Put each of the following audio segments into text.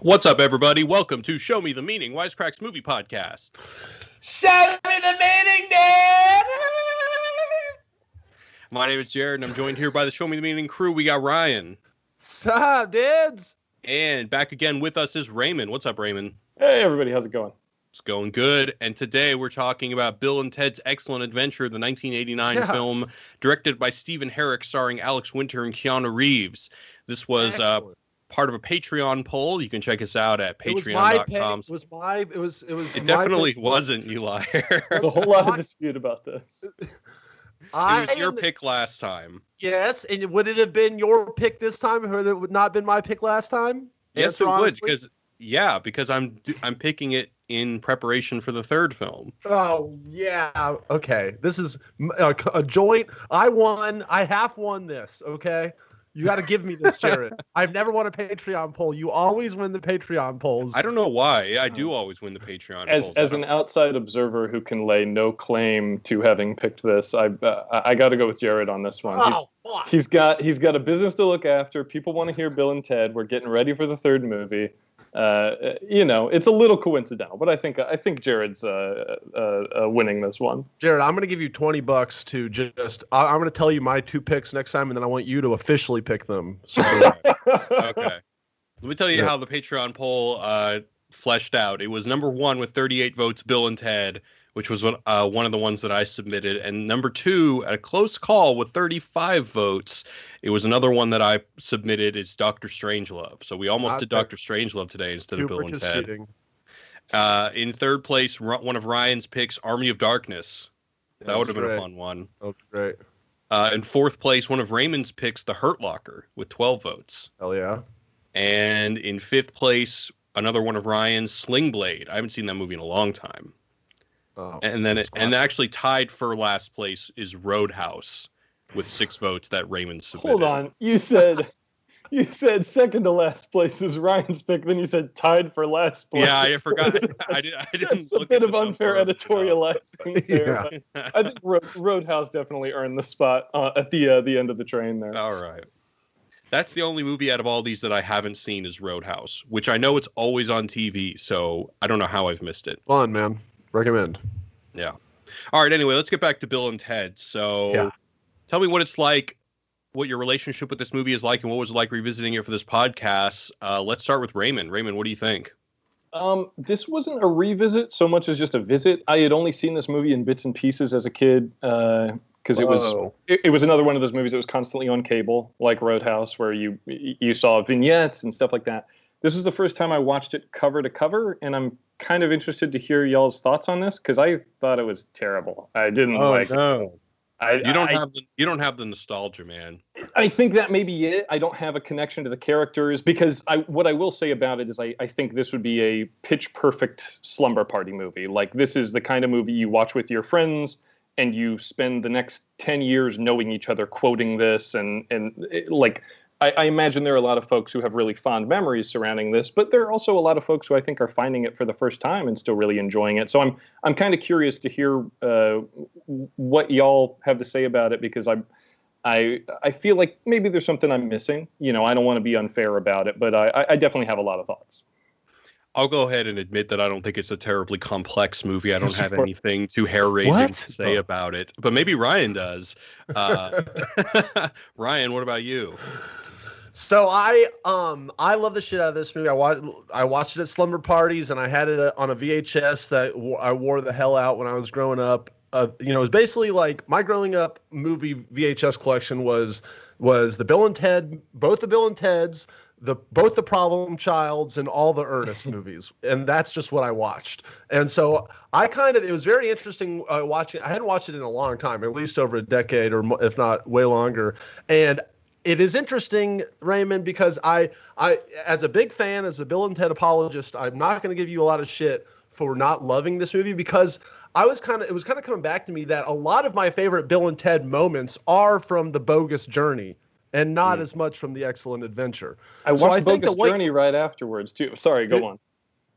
What's up, everybody? Welcome to Show Me the Meaning, Wisecrack's movie podcast. Show me the meaning, Dad! My name is Jared, and I'm joined here by the Show Me the Meaning crew. We got Ryan. What's up, dudes? And back again with us is Raymond. What's up, Raymond? Hey, everybody. How's it going? It's going good. And today we're talking about Bill and Ted's Excellent Adventure, the 1989 film directed by Stephen Herrick, starring Alex Winter and Keanu Reeves. This was part of a Patreon poll. You can check us out at patreon.com. It definitely wasn't, you liar. There's a whole lot of dispute about this. It was your pick last time. Yes, and would it have been your pick this time, or it would not have been my pick last time? Yes, it would, because I'm picking it in preparation for the third film. Oh, yeah. Okay. This is a joint. I won. I half won this, okay? You got to give me this, Jared. I've never won a Patreon poll. You always win the Patreon polls. I don't know why. I do always win the Patreon polls. As an outside observer who can lay no claim to having picked this, I got to go with Jared on this one. He's got a business to look after. People want to hear Bill and Ted. We're getting ready for the third movie. It's a little coincidental, but I think Jared's winning this one. Jared, I'm going to give you $20 to just. I'm going to tell you my two picks next time, and then I want you to officially pick them. So okay. Let me tell you how the Patreon poll fleshed out. It was number one with 38 votes, Bill and Ted, which was one of the ones that I submitted, and number two, a close call with 35 votes. It was another one that I submitted. It's Dr. Strangelove. So we almost did Dr. Strangelove today instead of Bill and Ted. In third place, one of Ryan's picks, Army of Darkness. That would have been a fun one. That was great. In fourth place, one of Raymond's picks, The Hurt Locker, with 12 votes. Hell yeah. And in fifth place, another one of Ryan's, Sling Blade. I haven't seen that movie in a long time. Oh, and actually tied for last place is Roadhouse with 6 votes that Raymond submitted. Hold on, you said second to last place is Ryan's pick, then you said tied for last place. Yeah, I forgot. I didn't. That's a bit of unfair editorializing there. Yeah. I think Roadhouse definitely earned the spot at the end of the train there. All right. That's the only movie out of all these that I haven't seen is Roadhouse, which I know it's always on TV, so I don't know how I've missed it. Fun, man. Recommend. Yeah. All right. Anyway, let's get back to Bill and Ted. So tell me what it's like, what your relationship with this movie is like, and what was it like revisiting it for this podcast. Let's start with Raymond. Raymond, what do you think? This wasn't a revisit so much as just a visit. I had only seen this movie in bits and pieces as a kid because it was another one of those movies that was constantly on cable, like Roadhouse, where you saw vignettes and stuff like that. This is the first time I watched it cover to cover, and I'm kind of interested to hear y'all's thoughts on this because I thought it was terrible. I didn't like it. You don't have the nostalgia, man. I think that may be it. I don't have a connection to the characters because what I will say about it is I think this would be a pitch perfect slumber party movie. Like, this is the kind of movie you watch with your friends and you spend the next 10 years knowing each other, quoting this and I imagine there are a lot of folks who have really fond memories surrounding this, but there are also a lot of folks who I think are finding it for the first time and still really enjoying it. So I'm kind of curious to hear what y'all have to say about it because I feel like maybe there's something I'm missing. I don't want to be unfair about it, but I definitely have a lot of thoughts. I'll go ahead and admit that I don't think it's a terribly complex movie. I don't have anything too hair-raising to say about it, but maybe Ryan does. Ryan, what about you? So I love the shit out of this movie. I watched it at slumber parties, and I had it on a VHS that I wore the hell out when I was growing up. It was basically like my growing up movie VHS collection was the Bill and Ted, both the Bill and Teds, both the Problem Childs, and all the Ernest movies, and that's just what I watched. And so it was very interesting watching. I hadn't watched it in a long time, at least over a decade, or if not way longer, and it is interesting, Raymond, because I, as a big fan, as a Bill and Ted apologist, I'm not going to give you a lot of shit for not loving this movie because it was kind of coming back to me that a lot of my favorite Bill and Ted moments are from the Bogus Journey and not as much from the Excellent Adventure. I watched Bogus Journey right afterwards too. Sorry, go on.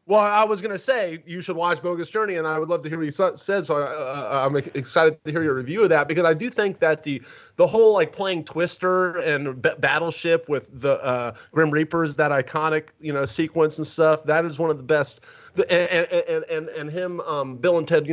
Well, I was gonna say you should watch Bogus Journey, and I would love to hear what you said. So I'm excited to hear your review of that, because I do think that the whole like playing Twister and Battleship with the Grim Reapers, that iconic sequence and stuff, that is one of the best. And him, Bill and Ted,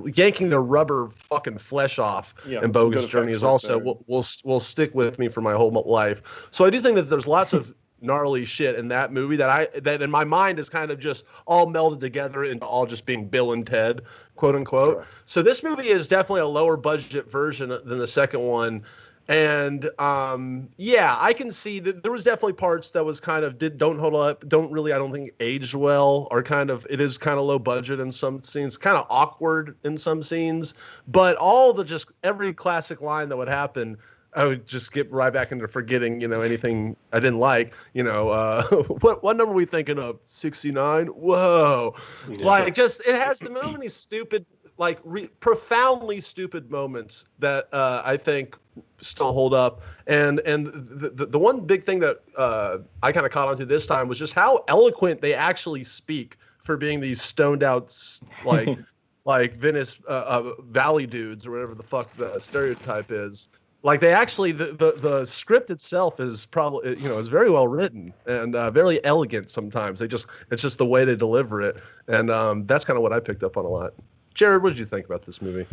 yanking their rubber fucking flesh off in Bogus Journey is also will stick with me for my whole life. So I do think that there's lots of gnarly shit in that movie that in my mind is kind of just all melded together into all just being Bill and Ted, quote unquote. Sure. So this movie is definitely a lower budget version than the second one. And I can see that there was definitely parts that was kind of don't hold up, I don't think aged well, or it is kind of low budget in some scenes, kind of awkward in some scenes, but every classic line that would happen, I would just get right back into forgetting, anything I didn't like. What number are we thinking of? 69? Whoa. Yeah. It has so many stupid, profoundly stupid moments that I think still hold up. And the one big thing that I kind of caught onto this time was just how eloquent they actually speak for being these stoned out, like Venice Valley dudes or whatever the fuck the stereotype is. They actually, the script itself is probably, is very well written and very elegant sometimes. It's just the way they deliver it. And that's kind of what I picked up on a lot. Jared, what did you think about this movie?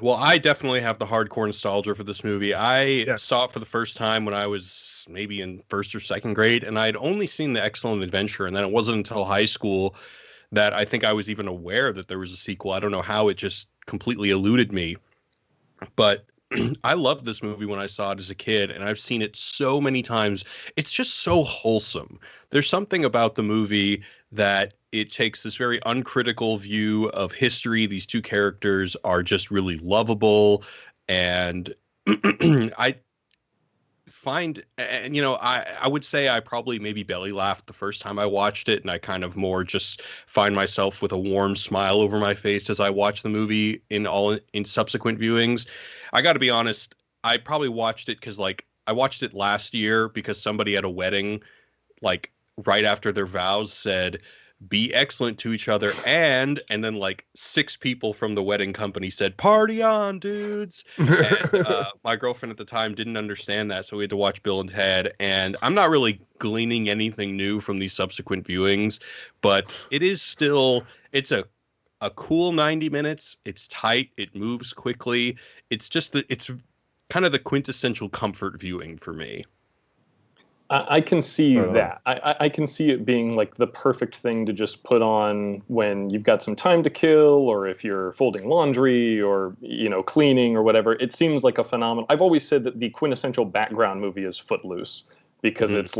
Well, I definitely have the hardcore nostalgia for this movie. I saw it for the first time when I was maybe in first or second grade, and I'd only seen The Excellent Adventure. And then it wasn't until high school that I think I was even aware that there was a sequel. I don't know how, it just completely eluded me. But I loved this movie when I saw it as a kid, and I've seen it so many times. It's just so wholesome. There's something about the movie that it takes this very uncritical view of history. These two characters are just really lovable, and I find, and I would say I probably maybe belly laughed the first time I watched it, and I kind of more just find myself with a warm smile over my face as I watch the movie in subsequent viewings. I got to be honest, I probably watched it because I watched it last year because somebody at a wedding, right after their vows, said, "Be excellent to each other," and then 6 people from the wedding company said, "Party on, dudes." And my girlfriend at the time didn't understand that, so we had to watch Bill and Ted. And I'm not really gleaning anything new from these subsequent viewings, but it is still, it's a cool 90 minutes. It's tight. It moves quickly. It's kind of the quintessential comfort viewing for me. I can see that. I can see it being the perfect thing to just put on when you've got some time to kill, or if you're folding laundry, or cleaning or whatever. It seems like a phenomenal. I've always said that the quintessential background movie is Footloose, because it's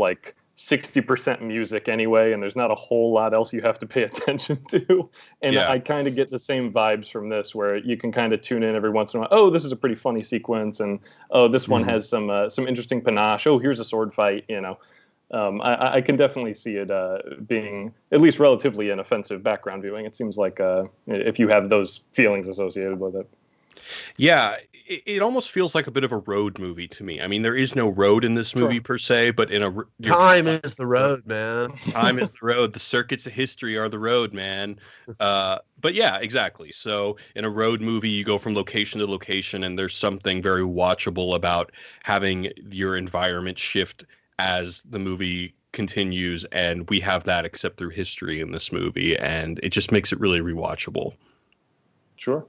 60% music anyway, and there's not a whole lot else you have to pay attention to. And I kind of get the same vibes from this, where you can kind of tune in every once in a while. Oh, this is a pretty funny sequence, and oh, this one has some interesting panache. Oh, here's a sword fight. I can definitely see it being at least relatively inoffensive background viewing. It seems like if you have those feelings associated with it. Yeah, it almost feels like a bit of a road movie to me. I mean, there is no road in this movie per se, but time is the road, man. Time is the road. The circuits of history are the road, man. But yeah, exactly. So in a road movie, you go from location to location, and there's something very watchable about having your environment shift as the movie continues, and we have that except through history in this movie, and it just makes it really rewatchable. Sure.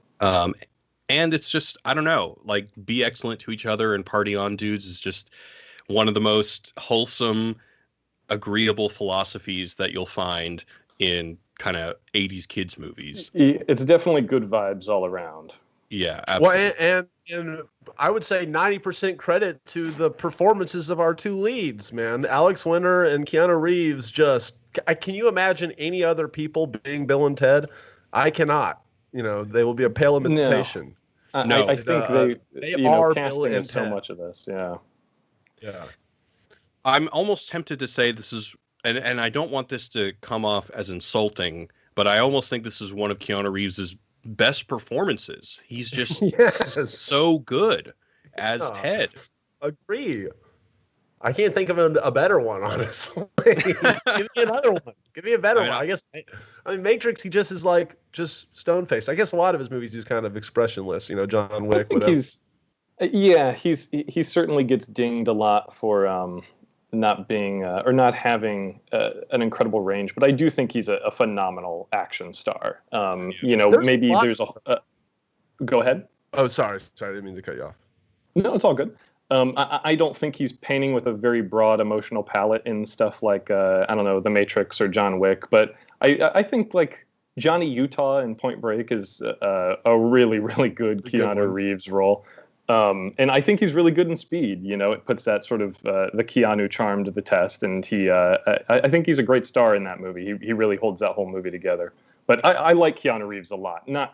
And it's just, I don't know, be excellent to each other and party on, dudes, is just one of the most wholesome, agreeable philosophies that you'll find in kind of 80s kids movies. It's definitely good vibes all around. Yeah, absolutely. Well, and I would say 90% credit to the performances of our two leads, man. Alex Winter and Keanu Reeves can you imagine any other people being Bill and Ted? I cannot. They will be a pale imitation. No. I think they are casting in so much of this. Yeah. Yeah. I'm almost tempted to say this is, and I don't want this to come off as insulting, but I almost think this is one of Keanu Reeves' best performances. He's just so good as Ted. Agree. I can't think of a better one, honestly. Give me another one. Give me a better one. I mean, Matrix, he just is like just stone faced. I guess a lot of his movies he's kind of expressionless. John Wick. I think he certainly gets dinged a lot for not being or not having an incredible range. But I do think he's a phenomenal action star. Maybe there's a. Go ahead. Oh, sorry, I didn't mean to cut you off. No, it's all good. I don't think he's painting with a very broad emotional palette in stuff like I don't know, The Matrix or John Wick, but I think like Johnny Utah in Point Break is a really, really good Keanu Reeves role, and I think he's really good in Speed. It puts that sort of the Keanu charm to the test, and I think he's a great star in that movie. He really holds that whole movie together. But I like Keanu Reeves a lot. Not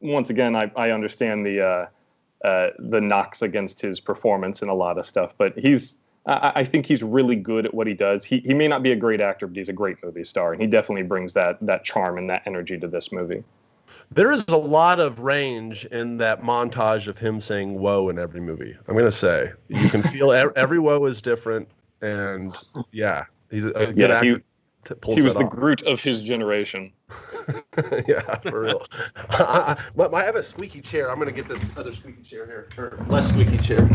once again, I understand the knocks against his performance in a lot of stuff, but I think he's really good at what he does. He may not be a great actor, but he's a great movie star, and he definitely brings that charm and that energy to this movie. There is a lot of range in that montage of him saying "whoa" in every movie. I'm gonna say you can feel every whoa is different, and yeah, he's a good actor. He was the Groot of his generation. Yeah, for real. I have a squeaky chair. I'm going to get this other squeaky chair here. Or less squeaky chair.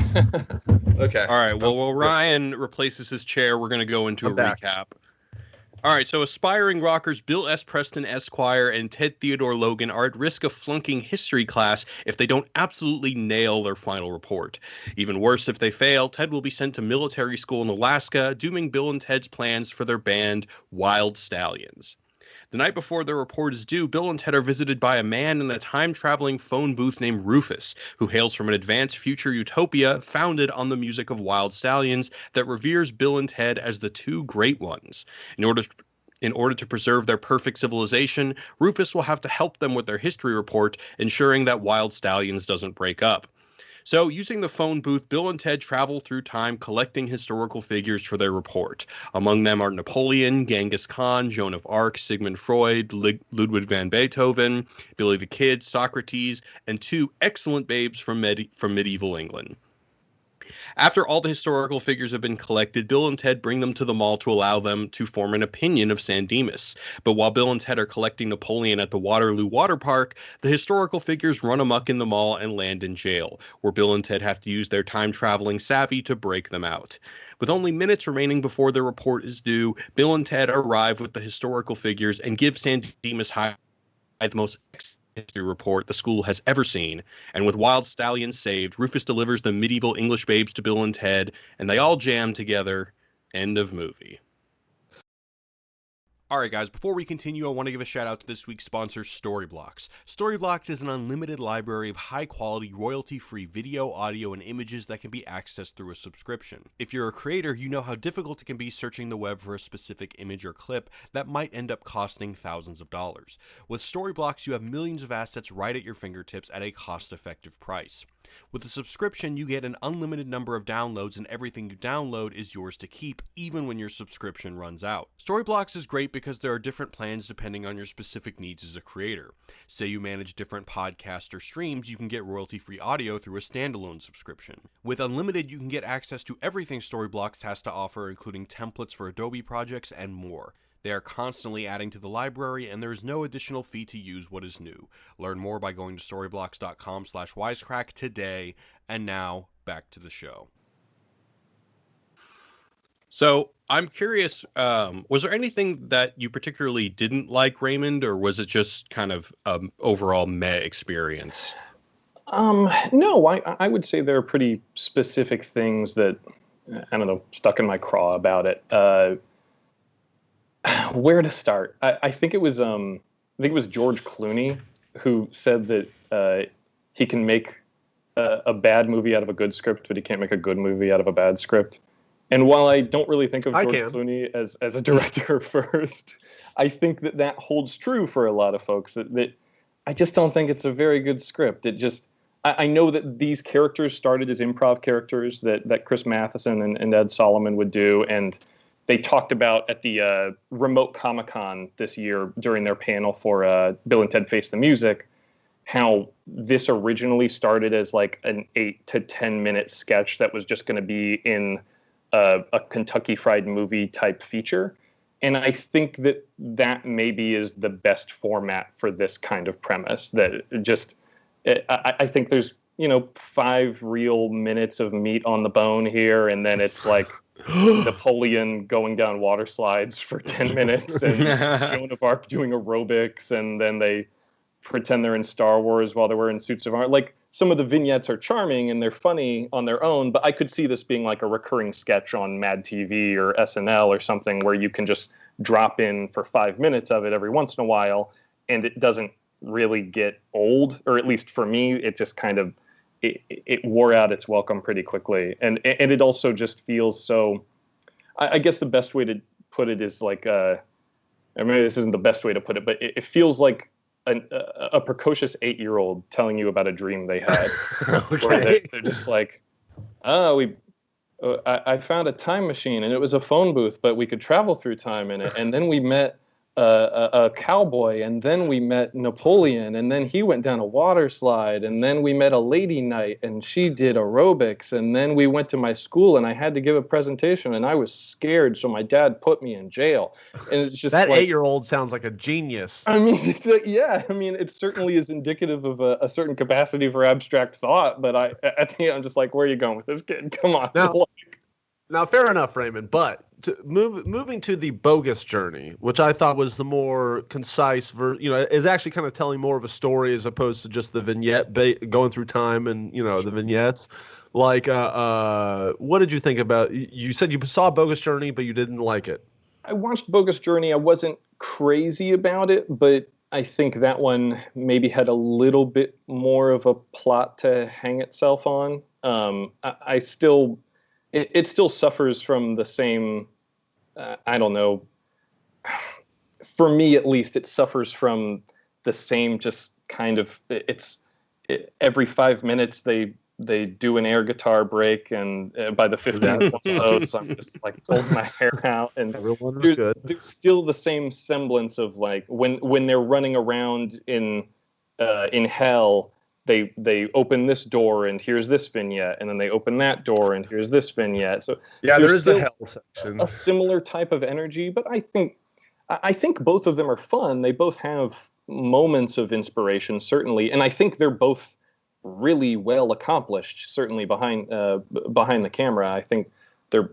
Okay. All right. Well, while Ryan replaces his chair, we're going to go into a recap. All right, so aspiring rockers Bill S. Preston Esquire and Ted Theodore Logan are at risk of flunking history class if they don't absolutely nail their final report. Even worse, if they fail, Ted will be sent to military school in Alaska, dooming Bill and Ted's plans for their band, Wild Stallions. The night before their report is due, Bill and Ted are visited by a man in a time-traveling phone booth named Rufus, who hails from an advanced future utopia founded on the music of Wild Stallions that reveres Bill and Ted as the two great ones. In order to preserve their perfect civilization, Rufus will have to help them with their history report, ensuring that Wild Stallions doesn't break up. So, using the phone booth, Bill and Ted travel through time collecting historical figures for their report. Among them are Napoleon, Genghis Khan, Joan of Arc, Sigmund Freud, Ludwig van Beethoven, Billy the Kid, Socrates, and two excellent babes from medieval England. After all the historical figures have been collected, Bill and Ted bring them to the mall to allow them to form an opinion of San Dimas. But while Bill and Ted are collecting Napoleon at the Waterloo Water Park, the historical figures run amok in the mall and land in jail, where Bill and Ted have to use their time-traveling savvy to break them out. With only minutes remaining before their report is due, Bill and Ted arrive with the historical figures and give San Dimas High the most history report the school has ever seen, and with Wild Stallions saved, Rufus delivers the medieval English babes to Bill and Ted, and they all jam together. End of movie. Alright guys, before we continue, I want to give a shout out to this week's sponsor, Storyblocks. Storyblocks is an unlimited library of high-quality, royalty-free video, audio, and images that can be accessed through a subscription. If you're a creator, you know how difficult it can be searching the web for a specific image or clip that might end up costing thousands of dollars. With Storyblocks, you have millions of assets right at your fingertips at a cost-effective price. With a subscription, you get an unlimited number of downloads, and everything you download is yours to keep, even when your subscription runs out. Storyblocks is great because there are different plans depending on your specific needs as a creator. Say you manage different podcasts or streams, you can get royalty-free audio through a standalone subscription. With Unlimited, you can get access to everything Storyblocks has to offer, including templates for Adobe projects and more. They are constantly adding to the library, and there is no additional fee to use what is new. Learn more by going to storyblocks.com/wisecrack today. And now, back to the show. So, I'm curious, was there anything that you particularly didn't like, Raymond, or was it just kind of overall meh experience? No, I would say there are pretty specific things that, I don't know, stuck in my craw about it. Where to start? I think it was George Clooney who said that he can make a bad movie out of a good script, but he can't make a good movie out of a bad script. And while I don't really think of George Clooney as a director first, I think that holds true for a lot of folks. That I just don't think it's a very good script. I know that these characters started as improv characters that Chris Matheson and Ed Solomon would do, and they talked about at the remote Comic-Con this year during their panel for Bill and Ted Face the Music, how this originally started as like an 8 to 10 minute sketch that was just going to be in a Kentucky Fried Movie type feature. And I think that maybe is the best format for this kind of premise. That just, I think there's, 5 real minutes of meat on the bone here, and then it's like Napoleon going down water slides for 10 minutes, and Joan of Arc doing aerobics, and then they pretend they're in Star Wars while they're wearing suits of armor. Like, some of the vignettes are charming and they're funny on their own, but I could see this being like a recurring sketch on Mad TV or SNL or something where you can just drop in for 5 minutes of it every once in a while, and it doesn't really get old, or at least for me, it just kind of it wore out its welcome pretty quickly, and it also just feels so. I guess the best way to put it is like, I mean, this isn't the best way to put it, but it feels like a precocious 8-year-old telling you about a dream they had. Okay. Where they're just like, oh, I found a time machine and it was a phone booth, but we could travel through time in it. And then we met a cowboy, and then we met Napoleon, and then he went down a water slide, and then we met a lady knight and she did aerobics, and then we went to my school and I had to give a presentation and I was scared, so my dad put me in jail. And it's just that like, 8-year-old sounds like a genius. I mean, yeah, I mean, it certainly is indicative of a certain capacity for abstract thought, but at the end, I'm just like, where are you going with this kid? Come on. Now, fair enough, Raymond, but moving to the bogus journey, which I thought was the more concise, is actually kind of telling more of a story as opposed to just the vignette going through time and, the vignettes. Like, what did you think about? You said you saw Bogus Journey, but you didn't like it. I watched Bogus Journey. I wasn't crazy about it, but I think that one maybe had a little bit more of a plot to hang itself on. It still suffers from the same, I don't know, for me at least, it suffers from the same just kind of, every 5 minutes they do an air guitar break, and by the 15th one of those, I'm just like pulling my hair out. And there's still the same semblance of like when they're running around in hell, they open this door and here's this vignette, and then they open that door and here's this vignette. So yeah, there is the hell section. A similar type of energy, but I think both of them are fun. They both have moments of inspiration, certainly, and I think they're both really well accomplished. Certainly behind the camera, I think they're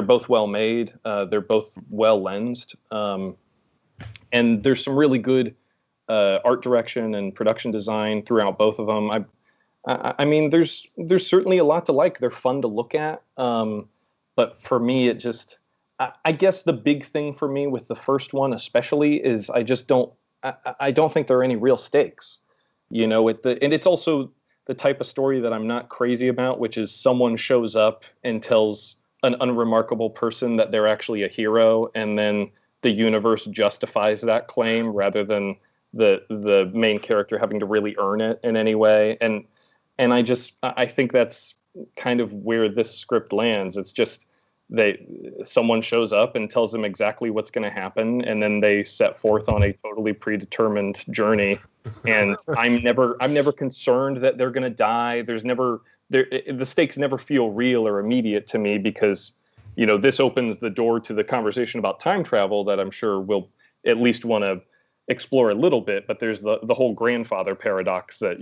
both well made. They're both well lensed, and there's some really good art direction and production design throughout both of them. I mean, there's certainly a lot to like. They're fun to look at, but for me, it just, I guess the big thing for me with the first one especially is I don't think there are any real stakes. And it's also the type of story that I'm not crazy about, which is someone shows up and tells an unremarkable person that they're actually a hero, and then the universe justifies that claim rather than the main character having to really earn it in any way. And I think that's kind of where this script lands. It's just someone shows up and tells them exactly what's going to happen, and then they set forth on a totally predetermined journey. And I'm never concerned that they're going to die. The stakes never feel real or immediate to me, because this opens the door to the conversation about time travel that I'm sure we'll at least want to explore a little bit. But there's the whole grandfather paradox that,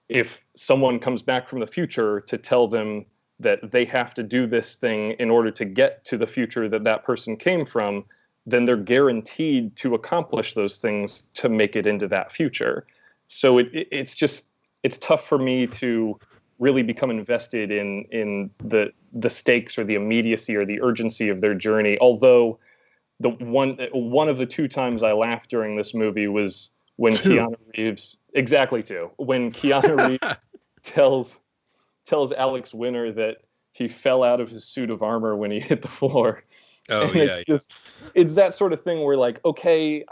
if someone comes back from the future to tell them that they have to do this thing in order to get to the future that person came from, then they're guaranteed to accomplish those things to make it into that future. So it's tough for me to really become invested in the stakes or the immediacy or the urgency of their journey. Although the one of the 2 times I laughed during this movie was when Keanu Reeves, exactly 2, when Keanu Reeves tells Alex Winter that he fell out of his suit of armor when he hit the floor. Oh, and yeah. It's that sort of thing where, like, okay,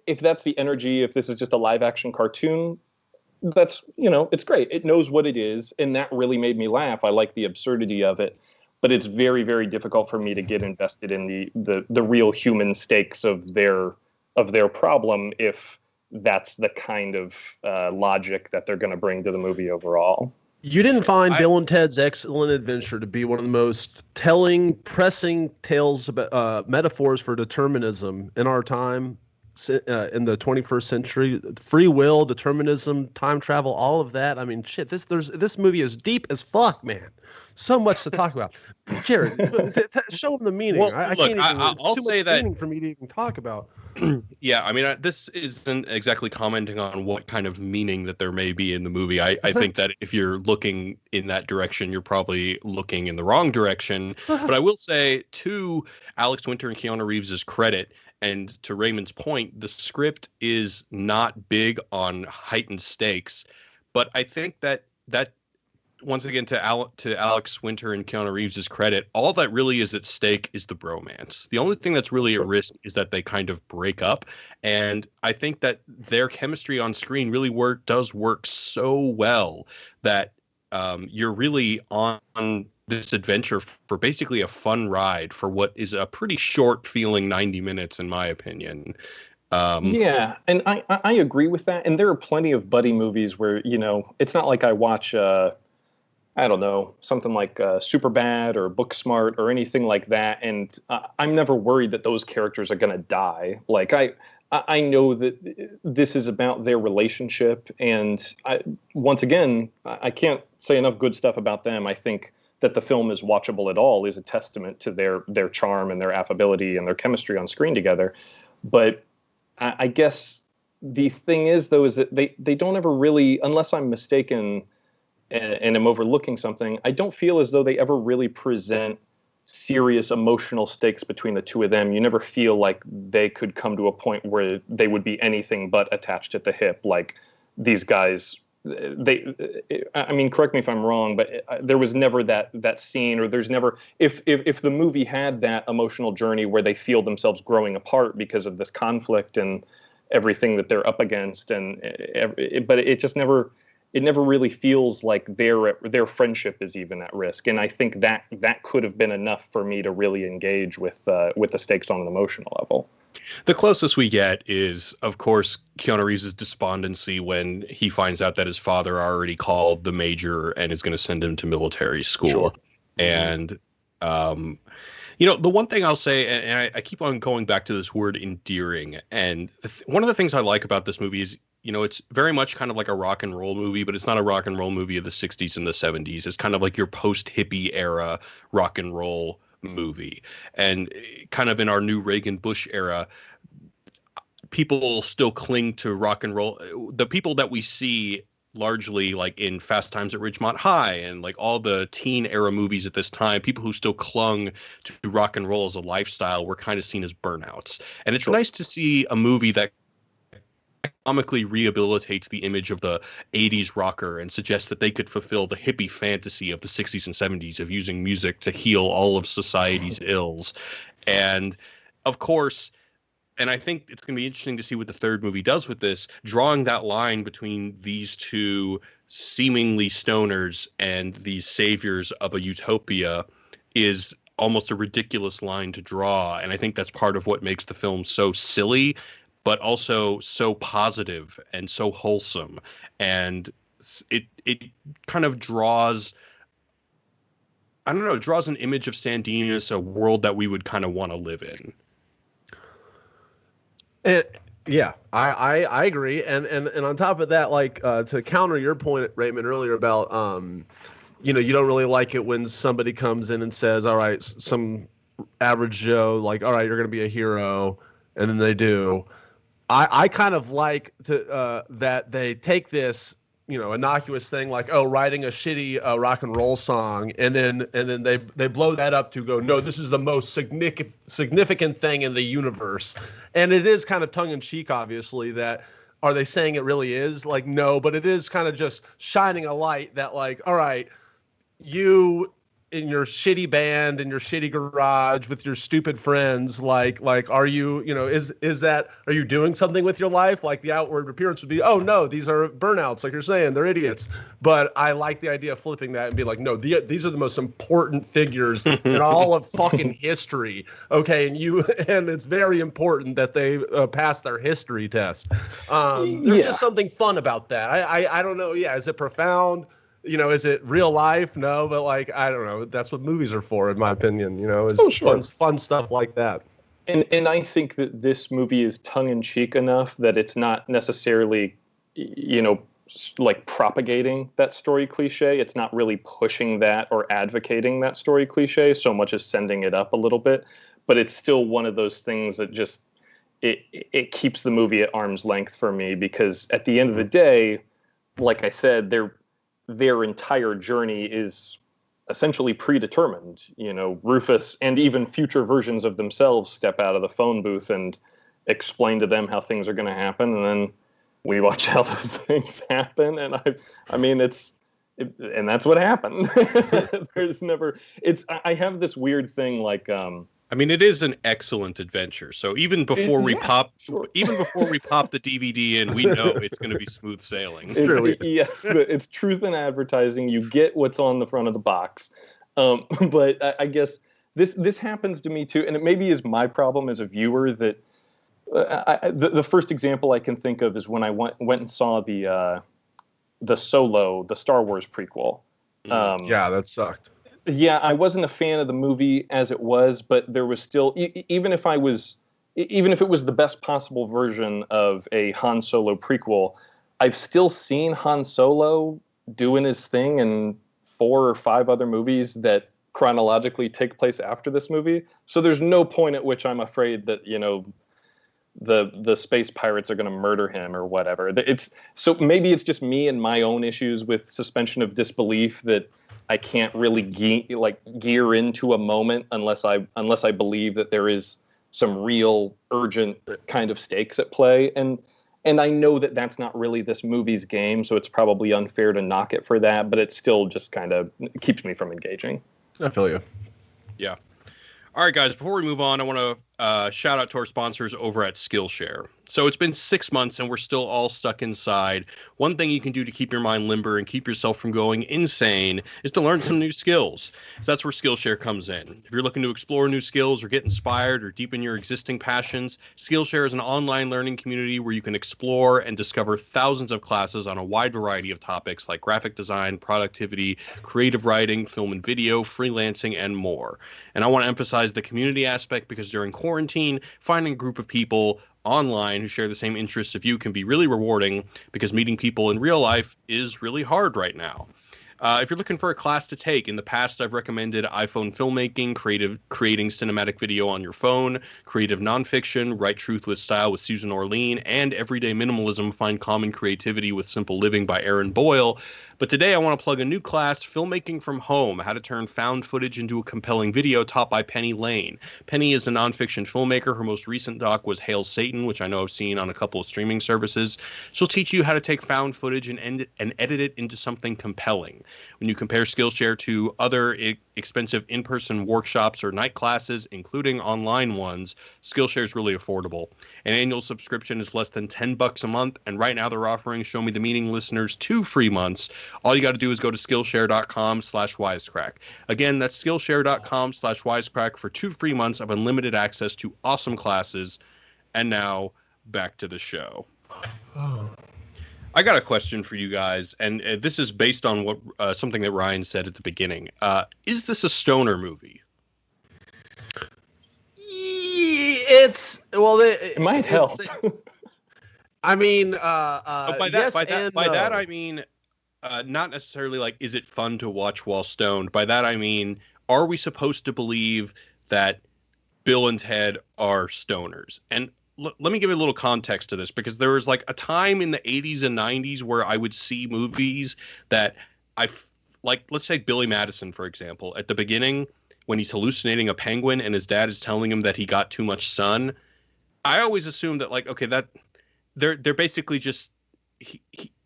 if that's the energy, if this is just a live action cartoon, that's, it's great. It knows what it is. And that really made me laugh. I like the absurdity of it, but it's very, very difficult for me to get invested in the real human stakes of their problem, if that's the kind of logic that they're going to bring to the movie overall. You didn't find Bill and Ted's Excellent Adventure to be one of the most telling, pressing tales about metaphors for determinism in our time, in the 21st century? Free will, determinism, time travel, all of that. I mean, shit. This movie is deep as fuck, man. So much to talk about. Jared, show them the meaning. Well, I look, can't even. I'll too say much that meaning for me to even talk about. Yeah, I mean, this isn't exactly commenting on what kind of meaning that there may be in the movie. I think that if you're looking in that direction, you're probably looking in the wrong direction. But I will say, to Alex Winter and Keanu Reeves' credit, and to Raymond's point, the script is not big on heightened stakes. But I think that once again, to Alex Winter and Keanu Reeves' credit, all that really is at stake is the bromance. The only thing that's really at risk is that they kind of break up. And I think that their chemistry on screen really does work so well that you're really on this adventure for basically a fun ride for what is a pretty short feeling 90 minutes, in my opinion. Yeah, and I agree with that. And there are plenty of buddy movies where, it's not like I watch I don't know, something like Superbad or Booksmart or anything like that. And I'm never worried that those characters are going to die. Like, I know that this is about their relationship. And once again, I can't say enough good stuff about them. I think that the film is watchable at all is a testament to their charm and their affability and their chemistry on screen together. But I guess the thing is, though, is that they don't ever really, unless I'm mistaken, and I'm overlooking something, I don't feel as though they ever really present serious emotional stakes between the two of them. You never feel like they could come to a point where they would be anything but attached at the hip. Like these guys, I mean, correct me if I'm wrong, but there was never that scene, or there's never, if the movie had that emotional journey where they feel themselves growing apart because of this conflict and everything that they're up against, but it just never, it never really feels like their friendship is even at risk. And I think that could have been enough for me to really engage with the stakes on an emotional level. The closest we get is, of course, Keanu Reeves' despondency when he finds out that his father already called the major and is going to send him to military school. Sure. And, the one thing I'll say, and I keep on going back to this word endearing, and one of the things I like about this movie is, it's very much kind of like a rock and roll movie, but it's not a rock and roll movie of the 60s and the 70s. It's kind of like your post-hippie era rock and roll movie. And kind of in our new Reagan Bush era, people still cling to rock and roll. The people that we see largely like in Fast Times at Ridgemont High and like all the teen era movies at this time, people who still clung to rock and roll as a lifestyle were kind of seen as burnouts. And it's nice to see a movie that comically rehabilitates the image of the 80s rocker and suggests that they could fulfill the hippie fantasy of the 60s and 70s of using music to heal all of society's ills. And of course, and I think it's going to be interesting to see what the third movie does with this, drawing that line between these two seemingly stoners and these saviors of a utopia is almost a ridiculous line to draw. And I think that's part of what makes the film so silly, but also so positive and so wholesome. And it kind of draws, I don't know, it draws an image of Sandinus, a world that we would kind of want to live in. Yeah, I agree. And on top of that, like to counter your point, Raymond, earlier about, you don't really like it when somebody comes in and says, all right, some average Joe, like, all right, you're going to be a hero. And then they do. I kind of like to that they take this, innocuous thing like, oh, writing a shitty rock and roll song, and then they blow that up to go, no, this is the most significant thing in the universe. And it is kind of tongue in cheek, obviously, that are they saying it really is? Like, no, but it is kind of just shining a light that, like, all right, you in your shitty band in your shitty garage with your stupid friends, like are you, is that, are you doing something with your life? Like the outward appearance would be, oh no, these are burnouts, like you're saying, they're idiots. But I like the idea of flipping that and be like, no, these are the most important figures in all of fucking history. Okay, and it's very important that they pass their history test. There's just something fun about that. I don't know. Yeah, is it profound? is it real life? No, but like, I don't know. That's what movies are for, in my opinion. Is fun stuff like that. And I think that this movie is tongue in cheek enough that it's not necessarily, like propagating that story cliche. It's not really pushing that or advocating that story cliche so much as sending it up a little bit. But it's still one of those things that just it keeps the movie at arm's length for me, because at the end of the day, like I said, their entire journey is essentially predetermined. Rufus and even future versions of themselves step out of the phone booth and explain to them how things are going to happen, and then we watch how those things happen. And and that's what happened. I have this weird thing like, it is an excellent adventure. So even before we pop the DVD in, we know it's going to be smooth sailing. It's truth in advertising. You get what's on the front of the box. But I guess this happens to me too, and it maybe is my problem as a viewer that the first example I can think of is when I went and saw the Solo, the Star Wars prequel. Yeah, that sucked. Yeah, I wasn't a fan of the movie as it was, but there was still, even if it was the best possible version of a Han Solo prequel, I've still seen Han Solo doing his thing in 4 or 5 other movies that chronologically take place after this movie. So there's no point at which I'm afraid that, the space pirates are going to murder him or whatever. So maybe it's just me and my own issues with suspension of disbelief that I can't really gear into a moment unless I believe that there is some real urgent kind of stakes at play. And I know that that's not really this movie's game, so it's probably unfair to knock it for that, but it still just kind of keeps me from engaging. I feel you. Yeah. All right, guys, before we move on, I want to shout out to our sponsors over at Skillshare. So it's been 6 months and we're still all stuck inside. One thing you can do to keep your mind limber and keep yourself from going insane is to learn some new skills. So that's where Skillshare comes in. If you're looking to explore new skills or get inspired or deepen your existing passions, Skillshare is an online learning community where you can explore and discover thousands of classes on a wide variety of topics like graphic design, productivity, creative writing, film and video, freelancing, and more. And I want to emphasize the community aspect because during quarantine, finding a group of people online who share the same interests of you can be really rewarding, because meeting people in real life is really hard right now. If you're looking for a class to take, in the past I've recommended iPhone filmmaking, creating cinematic video on your phone, creative nonfiction, Write Truth with Style with Susan Orlean, and Everyday Minimalism, Find Common Creativity with Simple Living by Aaron Boyle. But today I want to plug a new class, Filmmaking from Home, How to Turn Found Footage into a Compelling Video, taught by Penny Lane. Penny is a nonfiction filmmaker. Her most recent doc was Hail Satan, which I know I've seen on a couple of streaming services. She'll teach you how to take found footage and edit it into something compelling. When you compare Skillshare to other expensive in-person workshops or night classes, including online ones, Skillshare is really affordable. An annual subscription is less than $10 a month, and right now they're offering Show Me the Meaning listeners 2 free months. All you got to do is go to Skillshare.com/Wisecrack. Again, that's Skillshare.com/Wisecrack for 2 free months of unlimited access to awesome classes. And now, back to the show. I got a question for you guys, and this is based on what something that Ryan said at the beginning. Is this a stoner movie? It might help. I mean, by that I mean not necessarily like, is it fun to watch while stoned? By that I mean, are we supposed to believe that Bill and Ted are stoners? And let me give you a little context to this, because there was like a time in the 80s and 90s where I would see movies that like, let's take Billy Madison, for example. At the beginning, when he's hallucinating a penguin and his dad is telling him that he got too much sun, I always assumed that, like, okay, that they're basically just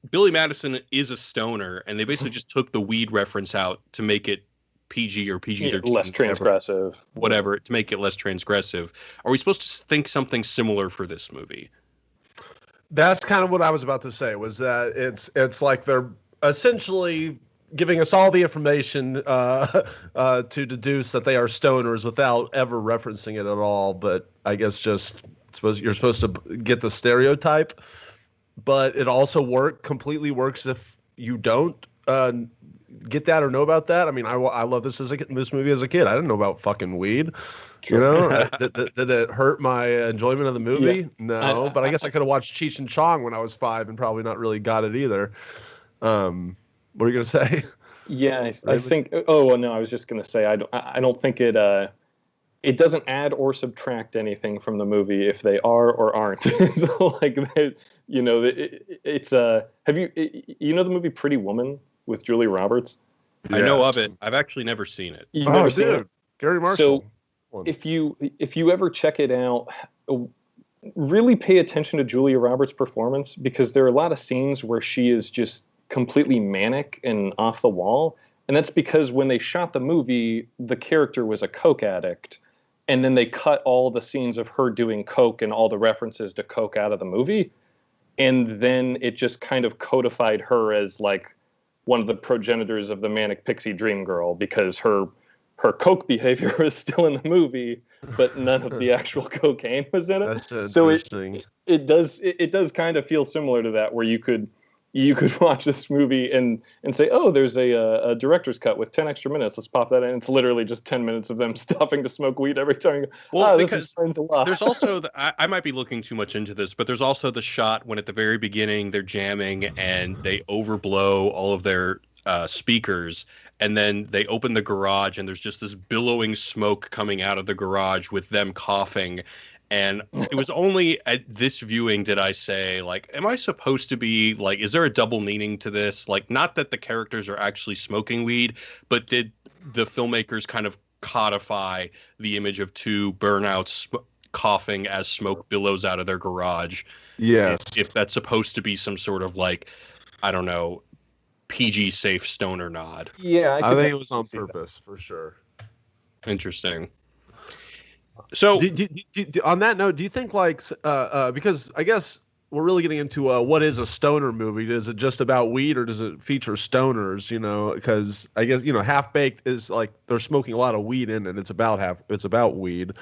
Billy Madison is a stoner, and they basically just took the weed reference out to make it PG or PG-13, less transgressive, whatever, to make it less transgressive. Are we supposed to think something similar for this movie? That's kind of what I was about to say, was that it's like they're essentially giving us all the information to deduce that they are stoners without ever referencing it at all. But I guess you're supposed to get the stereotype, but it also completely works if you don't get that or know about that. I mean, I love this movie as a kid. I didn't know about fucking weed. You know, did it hurt my enjoyment of the movie? Yeah. No, but I guess I could have watched Cheech and Chong when I was 5 and probably not really got it either. What were you gonna say? Yeah, I think. Oh well, no, I was just gonna say I don't think it doesn't add or subtract anything from the movie if they are or aren't. So, like, you know, it's have you the movie Pretty Woman with Julia Roberts? Yes. I know of it. I've actually never seen it. You've never seen it? Gary Marshall. So if you ever check it out, really pay attention to Julia Roberts' performance, because there are a lot of scenes where she is just completely manic and off the wall. And that's because when they shot the movie, the character was a coke addict. And then they cut all the scenes of her doing coke and all the references to coke out of the movie. And then it just kind of codified her as like one of the progenitors of the manic pixie dream girl, because her coke behavior was still in the movie, but none of the actual cocaine was in it. That's interesting. So it does kind of feel similar to that, where you could watch this movie and say, oh, there's a director's cut with 10 extra minutes. Let's pop that in. It's literally just 10 minutes of them stopping to smoke weed every time. Well, because there's also I might be looking too much into this, but there's also the shot when at the very beginning they're jamming and they overblow all of their speakers, and then they open the garage and there's just this billowing smoke coming out of the garage with them coughing. And it was only at this viewing did I say, like, am I supposed to be like, is there a double meaning to this? Like, not that the characters are actually smoking weed, but did the filmmakers kind of codify the image of two burnouts coughing as smoke billows out of their garage? Yes. If that's supposed to be some sort of, like, I don't know, PG safe stoner nod. Yeah, I think it was on purpose, for sure. Interesting. So on that note, do you think, like, because I guess we're really getting into what is a stoner movie? Is it just about weed, or does it feature stoners? You know, because I guess, you know, Half Baked is like they're smoking a lot of weed in it. It's about weed,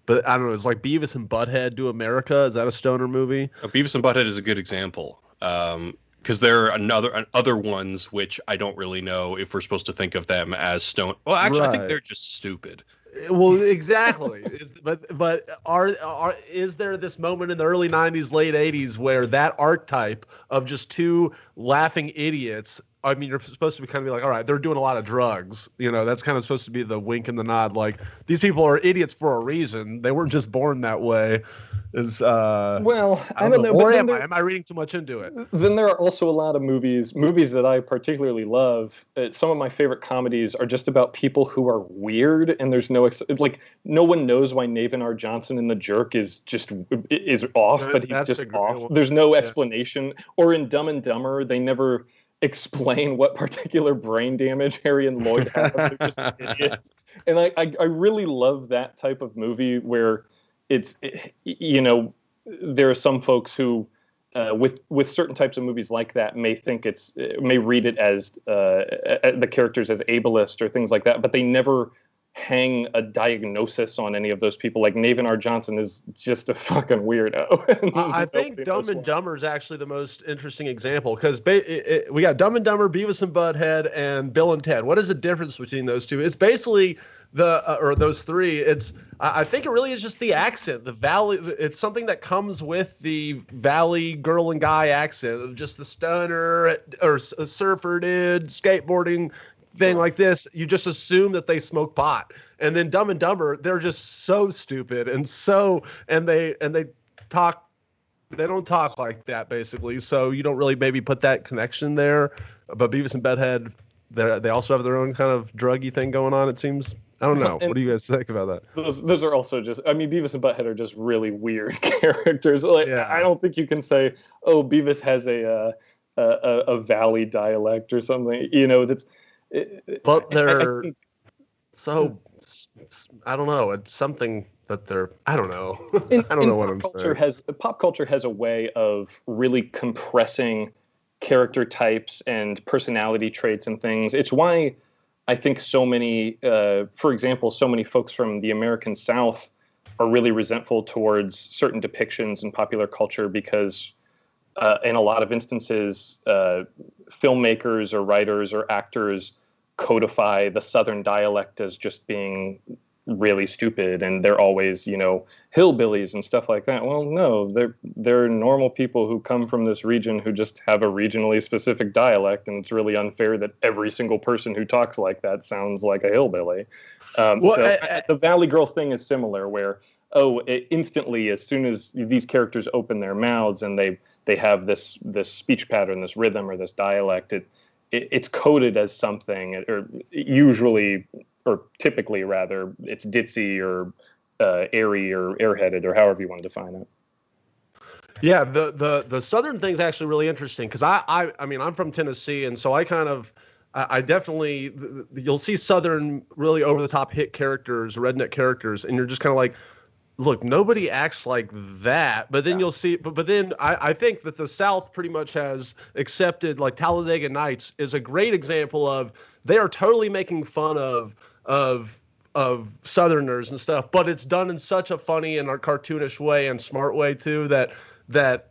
but I don't know. It's like Beavis and Butthead Do America. Is that a stoner movie? Beavis and Butthead is a good example. Because there are other ones which I don't really know if we're supposed to think of them as stone. Well, actually, right. I think they're just stupid. Well, exactly. but is there this moment in the early 90s, late 80s where that archetype of just two laughing idiots, I mean, you're supposed to be kind of be like, all right, they're doing a lot of drugs. You know, that's kind of supposed to be the wink and the nod. Like, these people are idiots for a reason. They weren't just born that way. Well, I don't know. Or am I reading too much into it? Then there are also a lot of movies that I particularly love. Some of my favorite comedies are just about people who are weird, and there's no one knows why Navin R. Johnson in The Jerk is off, but he's just off. There's no explanation. Yeah. Or in Dumb and Dumber, they never explain what particular brain damage Harry and Lloyd have. They're just idiots. And I really love that type of movie where there are some folks who with certain types of movies like that may read it as the characters as ableist or things like that, but they never hang a diagnosis on any of those people. Like Navin R. Johnson is just a fucking weirdo. I think Dumb and Dumber is actually the most interesting example, because we got Dumb and Dumber, Beavis and Butthead, and Bill and Ted. What is the difference between those two? It's basically or those three. I think it really is just the accent, the Valley. It's something that comes with the Valley girl and guy accent, just the stoner or surfer dude, skateboarding thing like this. You just assume that they smoke pot. And then Dumb and Dumber, they're just so stupid and they talk, they don't talk like that basically. So you don't really maybe put that connection there. But Beavis and Butthead, they also have their own kind of druggy thing going on, it seems. I don't know. What do you guys think about that? Those are also just, I mean, Beavis and Butthead are just really weird characters. Like, yeah. I don't think you can say, oh, Beavis has a Valley dialect or something. You know, but they're I don't know. It's something that they're, I don't know. I don't know what I'm saying. Pop culture has a way of really compressing character types and personality traits and things. It's why I think so many, for example, so many folks from the American South are really resentful towards certain depictions in popular culture because in a lot of instances, filmmakers or writers or actors codify the Southern dialect as just being really stupid, and they're always, hillbillies and stuff like that. Well, no, they're normal people who come from this region who just have a regionally specific dialect, and it's really unfair that every single person who talks like that sounds like a hillbilly. The Valley Girl thing is similar, where instantly, as soon as these characters open their mouths and they have this speech pattern, this rhythm, or this dialect, it's coded as something, or usually, or typically rather, it's ditzy or airy or airheaded, or however you want to define it. Yeah, the Southern thing's actually really interesting, because I mean, I'm from Tennessee, and so I definitely, you'll see Southern really over the top hit characters, redneck characters, and you're just kind of like, look, nobody acts like that. But then you'll see, but then I think that the South pretty much has accepted, like Talladega Nights is a great example of, they are totally making fun of Southerners and stuff, but it's done in such a funny and a cartoonish way and smart way too, that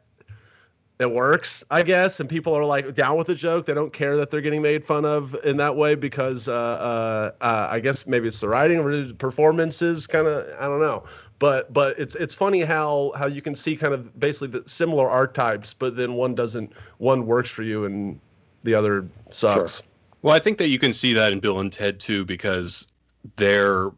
it works, I guess, and people are like down with the joke. They don't care that they're getting made fun of in that way, because I guess maybe it's the writing or performances, kind of, I don't know. But it's funny how you can see kind of basically the similar archetypes, but then one works for you and the other sucks. Sure. Well, I think that you can see that in Bill and Ted too, because their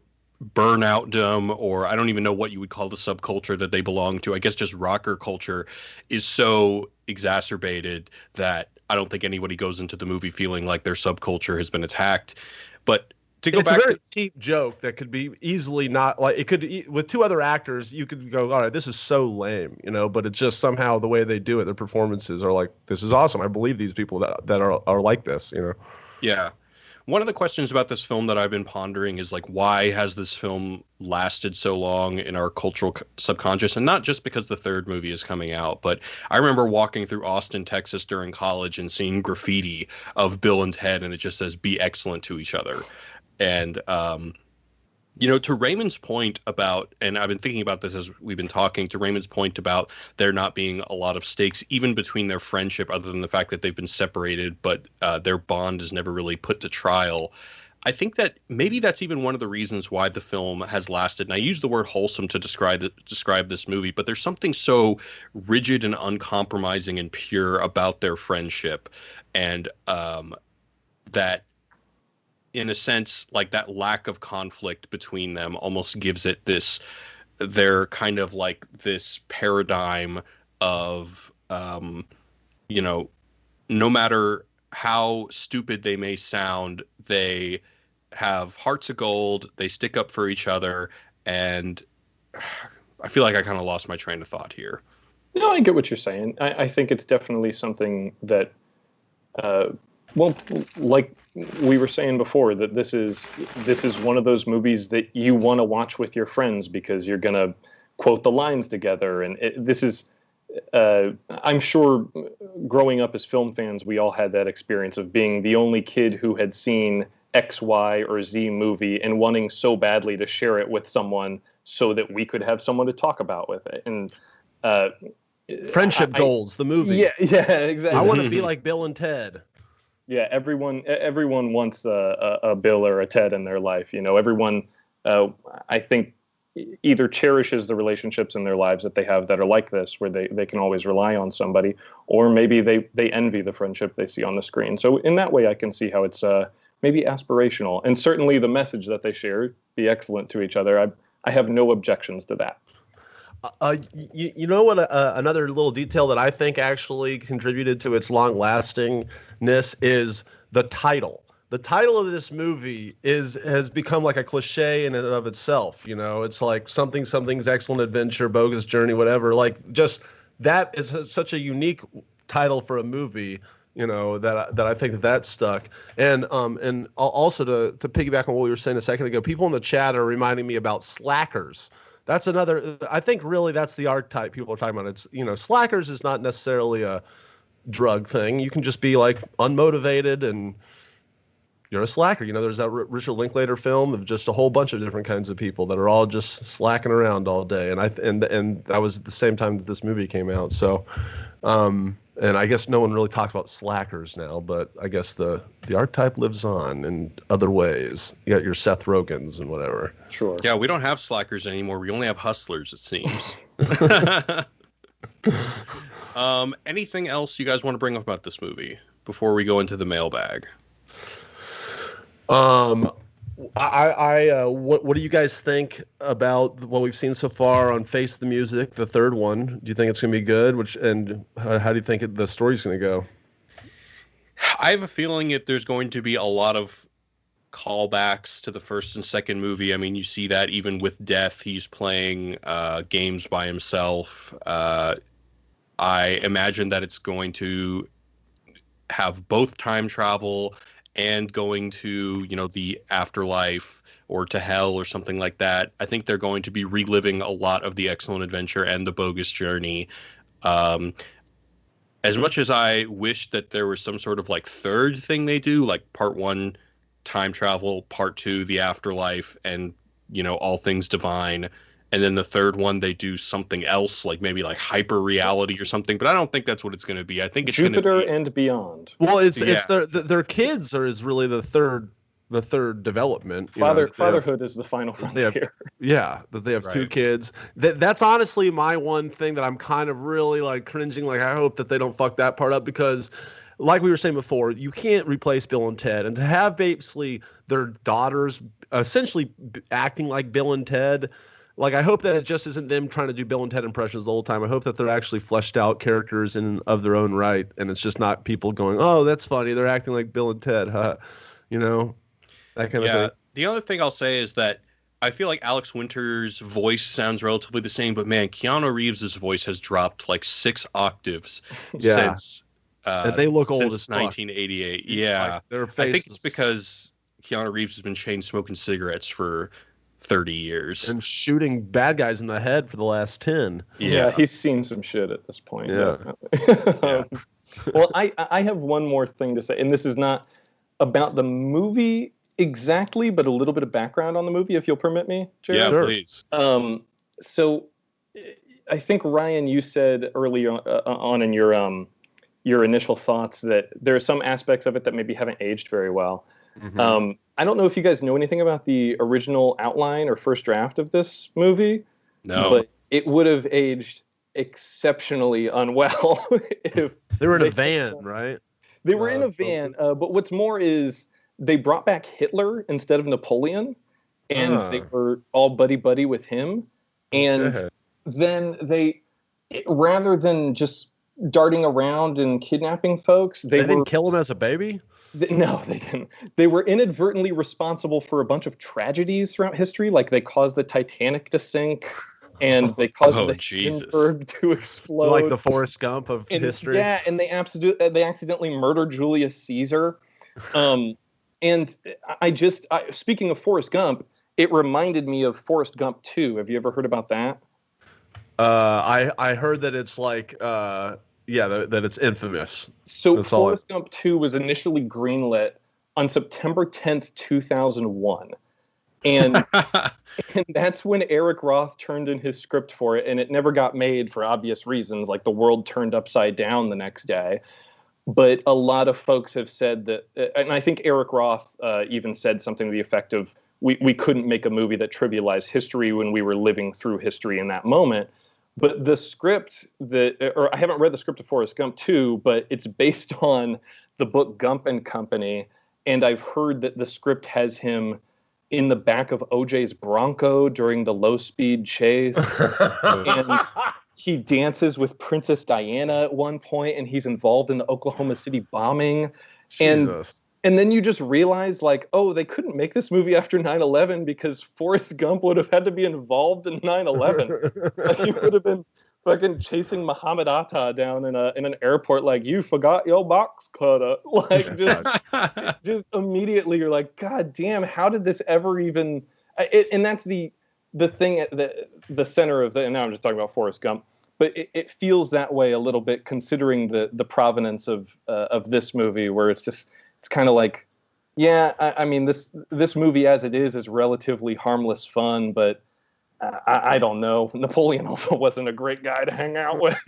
burnoutdom, or I don't even know what you would call the subculture that they belong to, I guess just rocker culture, is so exacerbated that I don't think anybody goes into the movie feeling like their subculture has been attacked. But to go back, it's a very cheap joke that could be easily not, like, it could, with two other actors, you could go, all right, this is so lame, but it's just somehow the way they do it, their performances are like, this is awesome. I believe these people that are like this, Yeah. One of the questions about this film that I've been pondering is, like, why has this film lasted so long in our cultural subconscious? And not just because the third movie is coming out, but I remember walking through Austin, Texas during college and seeing graffiti of Bill and Ted, and it just says, be excellent to each other. And, to Raymond's point about, and I've been thinking about this as we've been talking, to Raymond's point about there not being a lot of stakes, even between their friendship, other than the fact that they've been separated, but their bond is never really put to trial. I think that maybe that's even one of the reasons why the film has lasted. And I use the word wholesome to describe this movie, but there's something so rigid and uncompromising and pure about their friendship. And that, in a sense, like, that lack of conflict between them almost gives it they're kind of like this paradigm of, no matter how stupid they may sound, they have hearts of gold, they stick up for each other, and I feel like I kind of lost my train of thought here. No, I get what you're saying. I think it's definitely something that, like we were saying before, that this is one of those movies that you want to watch with your friends because you're going to quote the lines together. And this is, I'm sure growing up as film fans, we all had that experience of being the only kid who had seen X, Y, or Z movie and wanting so badly to share it with someone so that we could have someone to talk about with it. And Friendship Goals, the movie. Yeah, exactly. I want to be like Bill and Ted. Yeah, everyone wants a Bill or a Ted in their life. Everyone, I think, either cherishes the relationships in their lives that they have that are like this, where they can always rely on somebody, or maybe they envy the friendship they see on the screen. So in that way, I can see how it's maybe aspirational. And certainly the message that they share, be excellent to each other, I have no objections to that. You know what? Another little detail that I think actually contributed to its long-lastingness is the title. The title of this movie has become like a cliche in and of itself. It's like something's excellent adventure, bogus journey, whatever. Like, just that is such a unique title for a movie. That I think that stuck. And also to piggyback on what we were saying a second ago, people in the chat are reminding me about slackers. That's another, I think really that's the archetype people are talking about. It's, slackers is not necessarily a drug thing. You can just be like unmotivated and you're a slacker. There's that Richard Linklater film of just a whole bunch of different kinds of people that are all just slacking around all day. And that was at the same time that this movie came out. So, And I guess no one really talks about slackers now, but I guess the archetype lives on in other ways. You got your Seth Rogens and whatever. Sure. Yeah, we don't have slackers anymore. We only have hustlers, it seems. Anything else you guys want to bring up about this movie before we go into the mailbag? What do you guys think about what we've seen so far on Face the Music, the third one? Do you think it's going to be good? How do you think the story's going to go? I have a feeling there's going to be a lot of callbacks to the first and second movie. I mean, you see that even with Death, he's playing games by himself. I imagine that it's going to have both time travel and going to, the afterlife or to hell or something like that. I think they're going to be reliving a lot of the Excellent Adventure and the Bogus Journey. As much as I wish that there was some sort of third thing they do, like part 1, time travel, part 2, the afterlife, and, all things divine. And then the third one, they do something else, maybe hyper reality or something. But I don't think that's what it's going to be. I think it's Jupiter and Beyond. Well, it's their kids is really the third development. Fatherhood is the final frontier. That they have 2 kids. That's honestly my one thing that I'm kind of really cringing. I hope that they don't fuck that part up, because like we were saying before, you can't replace Bill and Ted, and to have basically their daughters essentially acting like Bill and Ted. I hope that it just isn't them trying to do Bill and Ted impressions the whole time. I hope that they're actually fleshed out characters of their own right, and it's just not people going, "Oh, that's funny. They're acting like Bill and Ted," huh? That kind of thing. The other thing I'll say is that I feel like Alex Winter's voice sounds relatively the same, but man, Keanu Reeves' voice has dropped 6 octaves since. And they look old as 1988. Fuck. Yeah, their faces. I think it's because Keanu Reeves has been chain smoking cigarettes for 30 years and shooting bad guys in the head for the last 10. Yeah, he's seen some shit at this point. Yeah. Well, I have one more thing to say, and this is not about the movie exactly, but a little bit of background on the movie, if you'll permit me, Jared. Yeah, sure. Please. So I think, Ryan, you said earlier on in your initial thoughts that there are some aspects of it that maybe haven't aged very well. Mm-hmm. I don't know if you guys know anything about the original outline or first draft of this movie. No. But it would have aged exceptionally unwell if they were in a van, right? They were in a van. But what's more is they brought back Hitler instead of Napoleon, and they were all buddy-buddy with him. And then rather than just darting around and kidnapping folks, they didn't kill him as a baby? No, they didn't. They were inadvertently responsible for a bunch of tragedies throughout history. They caused the Titanic to sink, and they caused the Hindenburg to explode. Like the Forrest Gump of history. Yeah, and they accidentally murdered Julius Caesar. And speaking of Forrest Gump, it reminded me of Forrest Gump 2. Have you ever heard about that? I heard that it's that it's infamous. So Forrest Gump 2 was initially greenlit on September 10th, 2001. And that's when Eric Roth turned in his script for it, and it never got made for obvious reasons. The world turned upside down the next day. But a lot of folks have said that, and I think Eric Roth even said something to the effect of, we couldn't make a movie that trivialized history when we were living through history in that moment. But the script I haven't read the script of Forrest Gump 2, but it's based on the book Gump and Company. And I've heard that the script has him in the back of OJ's Bronco during the low-speed chase. And he dances with Princess Diana at one point, and he's involved in the Oklahoma City bombing. Jesus. And then you just realize, they couldn't make this movie after 9/11 because Forrest Gump would have had to be involved in 9/11. He would have been fucking chasing Muhammad Atta down in an airport you forgot your box cutter. Just immediately you're like, God damn, how did this ever even... And that's the thing at the center of and now I'm just talking about Forrest Gump, but it feels that way a little bit considering the provenance of this movie, where it's kind of I mean, this movie as it is relatively harmless fun, but I don't know. Napoleon also wasn't a great guy to hang out with.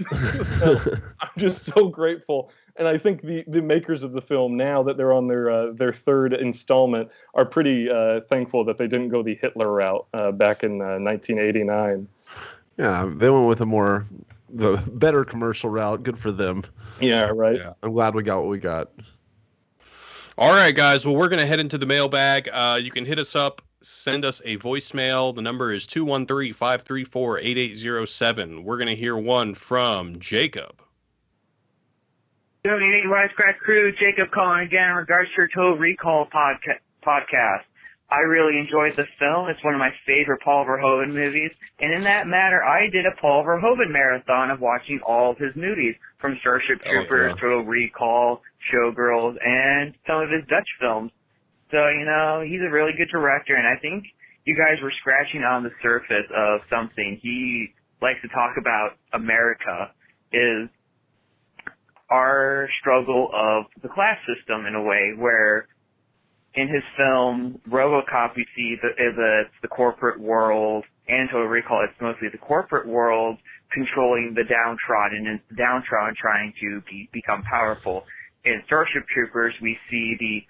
So I'm just so grateful. And I think the makers of the film, now that they're on their third installment, are pretty thankful that they didn't go the Hitler route back in 1989. Yeah, they went with the better commercial route. Good for them. Yeah, right. Yeah. I'm glad we got what we got. All right, guys. Well, we're going to head into the mailbag. You can hit us up. Send us a voicemail. The number is 213-534-8807. We're going to hear one from Jacob. Good evening, Wisecrack crew. Jacob calling again in regards to your Total Recall podcast. I really enjoyed the film. It's one of my favorite Paul Verhoeven movies. And in that matter, I did a Paul Verhoeven marathon of watching all of his movies, from Starship Troopers, Total Recall, Showgirls, and some of his Dutch films. So, he's a really good director, and I think you guys were scratching on the surface of something he likes to talk about. America is our struggle of the class system, in a way, where in his film RoboCop we see it's the corporate world, and Total Recall it's mostly the corporate world controlling the downtrodden, and the downtrodden trying to become powerful. In Starship Troopers we see the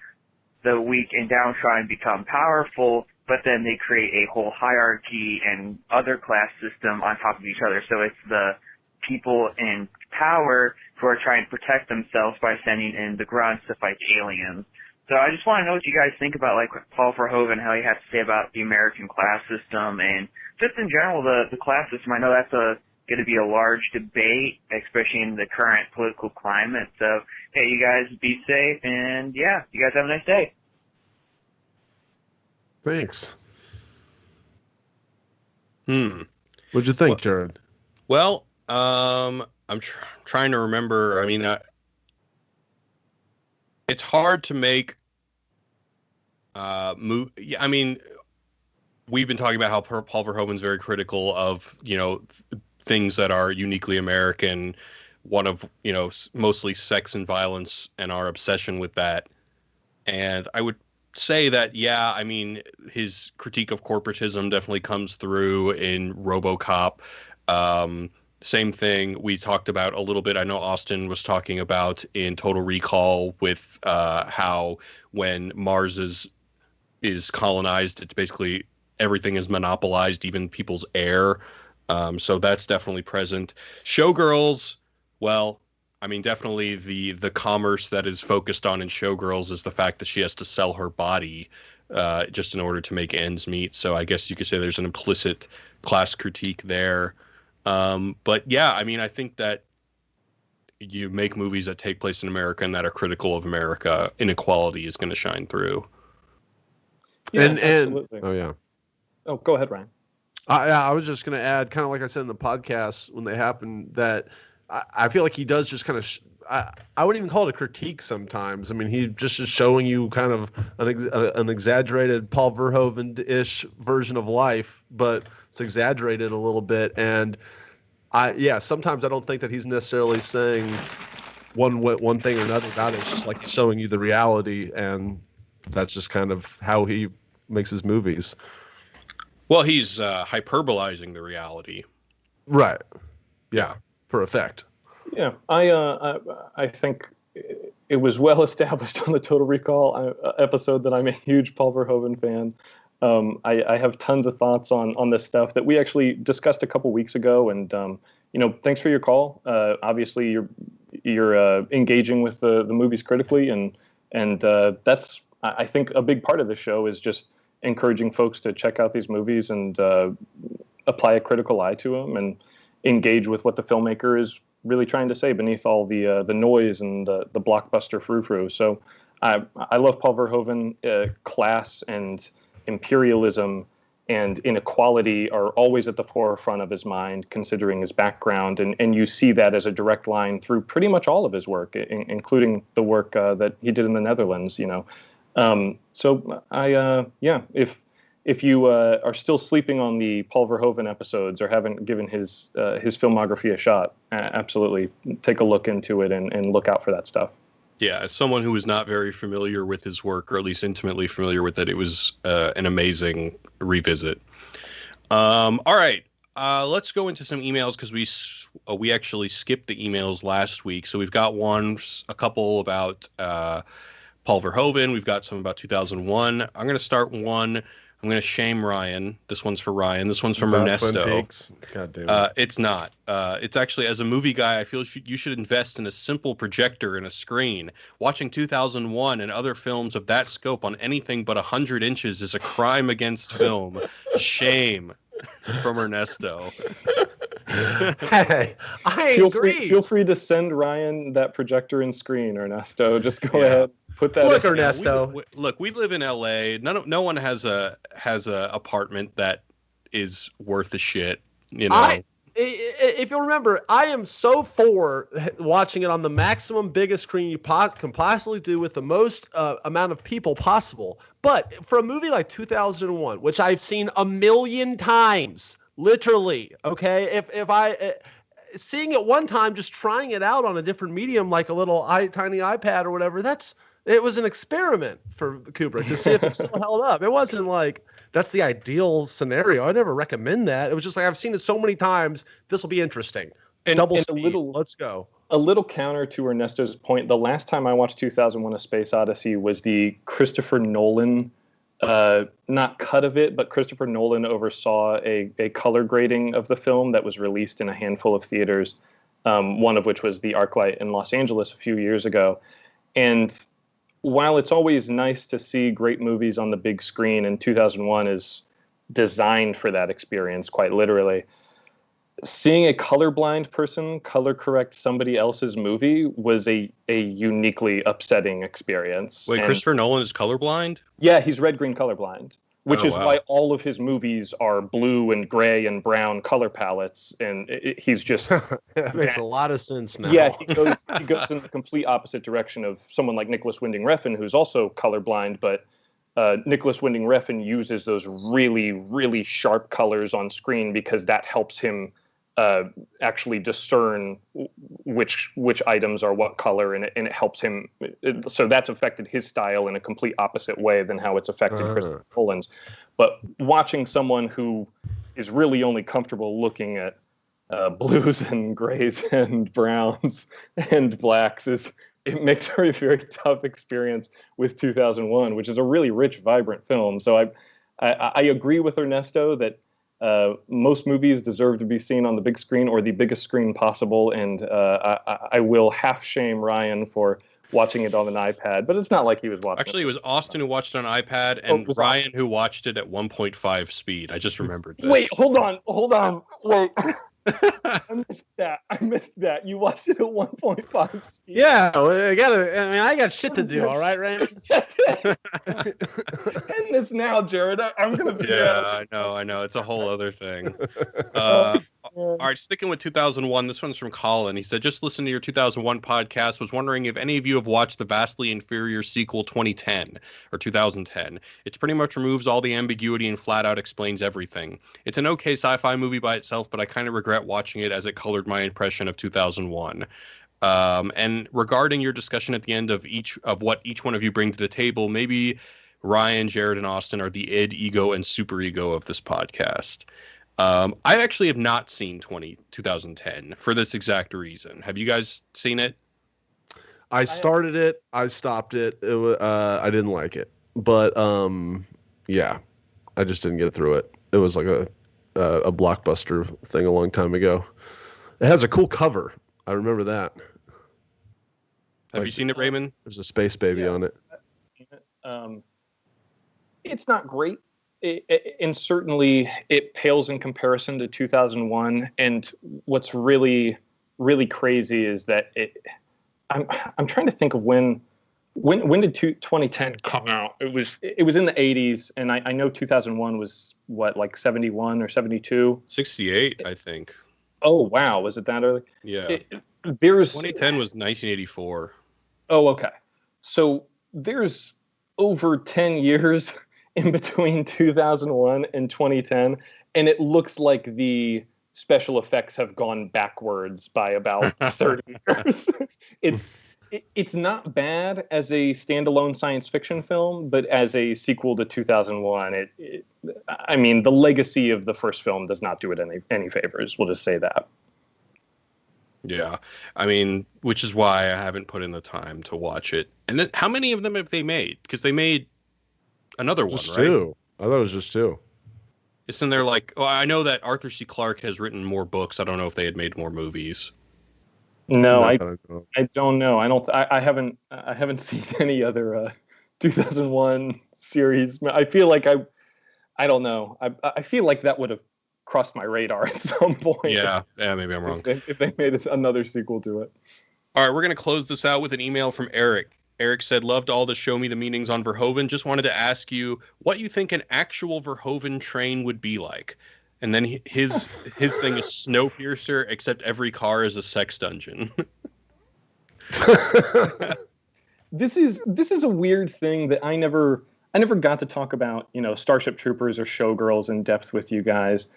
weak and downtrodden become powerful, but then they create a whole hierarchy and other class system on top of each other. So it's the people in power who are trying to protect themselves by sending in the grunts to fight aliens. So I just want to know what you guys think about, like, Paul Verhoeven, how he has to say about the American class system, and just in general the class system. I know that's going to be a large debate, especially in the current political climate. So, hey, you guys be safe, and yeah, you guys have a nice day. Thanks. What'd you think, Jared? Well, I'm trying to remember. I mean, it's hard to make move. I mean, we've been talking about how Paul Verhoeven's very critical of things that are uniquely American. One of mostly sex and violence, and our obsession with that. And I would say that, yeah, I mean, his critique of corporatism definitely comes through in RoboCop. Same thing we talked about a little bit. I know Austin was talking about in Total Recall with how when Mars is colonized, it's basically everything is monopolized, even people's air. So that's definitely present. Showgirls, well, I mean, definitely the commerce that is focused on in Showgirls is the fact that she has to sell her body just in order to make ends meet. So I guess you could say there's an implicit class critique there. But yeah, I mean, I think that you make movies that take place in America and that are critical of America, inequality is going to shine through. Yeah, and absolutely. Oh yeah. Oh, go ahead, Ryan. I was just going to add, kind of like I said in the podcast when they happened, that I feel like he does just kind of I wouldn't even call it a critique sometimes. I mean, he just is showing you kind of an exaggerated Paul Verhoeven-ish version of life, but it's exaggerated a little bit. And sometimes I don't think that he's necessarily saying one thing or another about it. It's just like he's showing you the reality, and that's just kind of how he makes his movies. Well, he's hyperbolizing the reality. Right. Yeah. For effect. Yeah, I think it was well established on the Total Recall episode that I'm a huge Paul Verhoeven fan. I have tons of thoughts on this stuff that we actually discussed a couple weeks ago, and thanks for your call. Obviously, you're engaging with the movies critically, and that's, I think, a big part of the show is just encouraging folks to check out these movies and apply a critical eye to them and engage with what the filmmaker is really trying to say beneath all the noise and the blockbuster frou-frou. So I love Paul Verhoeven. Class and imperialism and inequality are always at the forefront of his mind, considering his background. And you see that as a direct line through pretty much all of his work, including the work that he did in the Netherlands, So if you are still sleeping on the Paul Verhoeven episodes or haven't given his filmography a shot, absolutely take a look into it and look out for that stuff. Yeah, as someone who was not very familiar with his work, or at least intimately familiar with it, it was an amazing revisit. All right. Let's go into some emails because we actually skipped the emails last week. So we've got a couple about Paul Verhoeven. We've got some about 2001. I'm going to start one. I'm going to shame Ryan. This one's for Ryan. This one's from Ernesto. God damn it. It's not. It's actually, as a movie guy, I feel you should invest in a simple projector and a screen. Watching 2001 and other films of that scope on anything but 100 inches is a crime against film. Shame. From Ernesto. Hey, I agree. Feel free to send Ryan that projector and screen, Ernesto. Just go ahead, put that. Look, in. Ernesto. We live in LA. No one has a apartment that is worth a shit. You know. If you'll remember, I am so for watching it on the maximum biggest screen you can possibly do with the most amount of people possible. But for a movie like 2001, which I've seen a million times, literally, okay, if I seeing it one time, just trying it out on a different medium, like a little tiny iPad or whatever, it was an experiment for Kubrick to see if it still held up. It wasn't like that's the ideal scenario. I never recommend that. It was just like I've seen it so many times. This will be interesting. Double speed. Let's go. A little counter to Ernesto's point. The last time I watched 2001: A Space Odyssey was the Christopher Nolan, not cut of it, but Christopher Nolan oversaw a color grading of the film that was released in a handful of theaters. One of which was the ArcLight in Los Angeles a few years ago, and while it's always nice to see great movies on the big screen, and 2001 is designed for that experience, quite literally, seeing a colorblind person color correct somebody else's movie was a uniquely upsetting experience. Wait, Christopher Nolan is colorblind? Yeah, he's red-green colorblind, which is why all of his movies are blue and gray and brown color palettes, and he's just that makes a lot of sense now. Yeah, he goes in the complete opposite direction of someone like Nicholas Winding Refn, who's also colorblind, but Nicholas Winding Refn uses those really, really sharp colors on screen because that helps him actually discern which items are what color, and it helps him. So that's affected his style in a complete opposite way than how it's affected Christopher Nolan's. But watching someone who is really only comfortable looking at blues and grays and browns and blacks it makes for a very tough experience with 2001, which is a really rich, vibrant film. So I agree with Ernesto that most movies deserve to be seen on the big screen or the biggest screen possible, and I will half shame Ryan for watching it on an iPad, but it's not like he was watching. Actually, it was Austin who watched it on iPad, and Ryan who watched it at 1.5 speed. I just remembered this. Wait, hold on. Wait. I missed that. You watched it at 1.5 speed. Yeah, I got shit to do. All right, Ryan. End this now, Jared. I'm gonna. Yeah, I know. It's a whole other thing. All right, sticking with 2001. This one's from Colin. He said, "Just listened to your 2001 podcast. Was wondering if any of you have watched the vastly inferior sequel 2010 or 2010. It pretty much removes all the ambiguity and flat out explains everything. It's an okay sci-fi movie by itself, but I kind of regret watching it as it colored my impression of 2001. And regarding your discussion at the end of what each one of you bring to the table, maybe Ryan, Jared, and Austin are the id, ego, and superego of this podcast. I actually have not seen 2010 for this exact reason. Have you guys seen it? I started it. I stopped it. I didn't like it, but yeah, I just didn't get through it. It was like a Blockbuster thing a long time ago. It has a cool cover. I remember that. Have you seen it, Raymond? There's a space baby on it. It's not great. And certainly it pales in comparison to 2001. And what's really, really crazy is that I'm trying to think of when did 2010 come out? It was in the 80s, and I know 2001 was what, like 71 or 72? 68, I think. Oh wow, was it that early? Yeah. 2010 was 1984. Oh, okay. So there's over 10 years in between 2001 and 2010, and it looks like the special effects have gone backwards by about 30 years. It's not bad as a standalone science fiction film, but as a sequel to 2001, I mean, the legacy of the first film does not do it any favors. We'll just say that. Yeah, I mean, which is why I haven't put in the time to watch it. And then, how many of them have they made? Because they made another one, Just right? two. I thought it was just two. Isn't there like? Oh, I know that Arthur C. Clarke has written more books. I don't know if they had made more movies. No, I don't know. don't know. I haven't seen any other 2001 series. I feel like I don't know. I feel like that would have crossed my radar at some point. Yeah, maybe I'm wrong. If they made another sequel to it. All right, we're going to close this out with an email from Eric. Eric said, loved all the show me the meanings on Verhoeven. Just wanted to ask you what you think an actual Verhoeven train would be like. And then his thing is Snowpiercer, except every car is a sex dungeon. This is a weird thing that I never got to talk about, Starship Troopers or Showgirls in depth with you guys.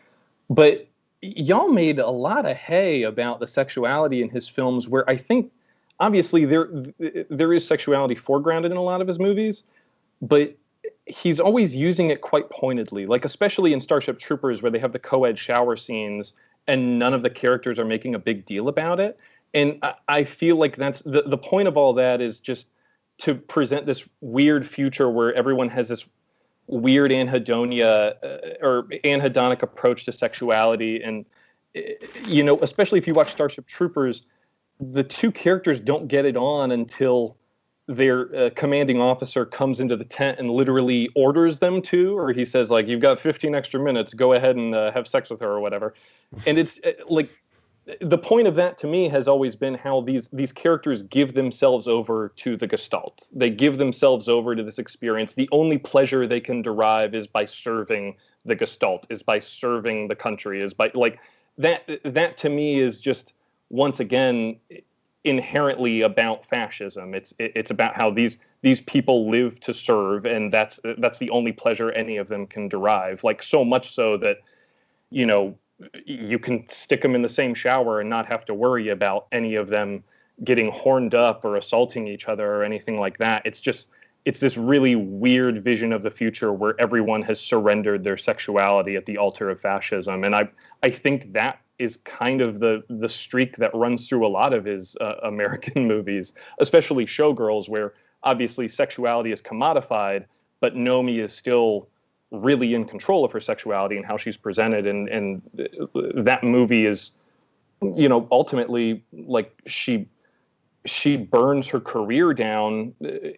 But y'all made a lot of hay about the sexuality in his films, where I think obviously there is sexuality foregrounded in a lot of his movies, but he's always using it quite pointedly, like especially in Starship Troopers, where they have the co-ed shower scenes and none of the characters are making a big deal about it. And I feel like that's the point of all that, is just to present this weird future where everyone has this weird anhedonia or anhedonic approach to sexuality. And, especially if you watch Starship Troopers, the two characters don't get it on until their commanding officer comes into the tent and literally orders them to, or he says, like, you've got 15 extra minutes, go ahead and have sex with her or whatever. And it's like, the point of that to me has always been how these characters give themselves over to the Gestalt. They give themselves over to this experience. The only pleasure they can derive is by serving the Gestalt, is by serving the country, is by, like, that to me is just, once again, inherently about fascism. It's about how these people live to serve, and that's the only pleasure any of them can derive. Like, so much so that, you can stick them in the same shower and not have to worry about any of them getting horned up or assaulting each other or anything like that. It's this really weird vision of the future where everyone has surrendered their sexuality at the altar of fascism. And I think that is kind of the streak that runs through a lot of his American movies, especially Showgirls, where obviously sexuality is commodified, but Nomi is still really in control of her sexuality and how she's presented. And that movie is, ultimately, like, she burns her career down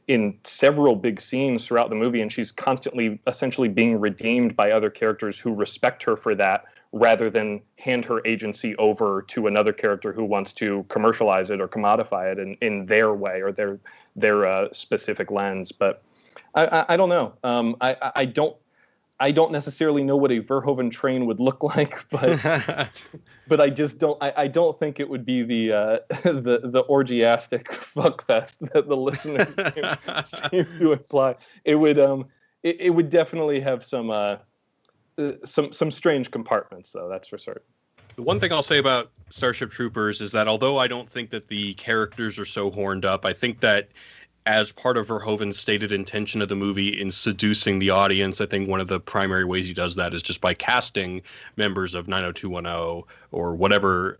in several big scenes throughout the movie, and she's constantly essentially being redeemed by other characters who respect her for that, rather than hand her agency over to another character who wants to commercialize it or commodify it in their way or their specific lens. But I don't know. I don't necessarily know what a Verhoeven train would look like, but I just don't. I don't think it would be the orgiastic fuckfest that the listeners seem to imply. It would definitely have some strange compartments, though. That's for certain. The one thing I'll say about Starship Troopers is that although I don't think that the characters are so horned up, I think that as part of Verhoeven's stated intention of the movie in seducing the audience, I think one of the primary ways he does that is just by casting members of 90210 or whatever,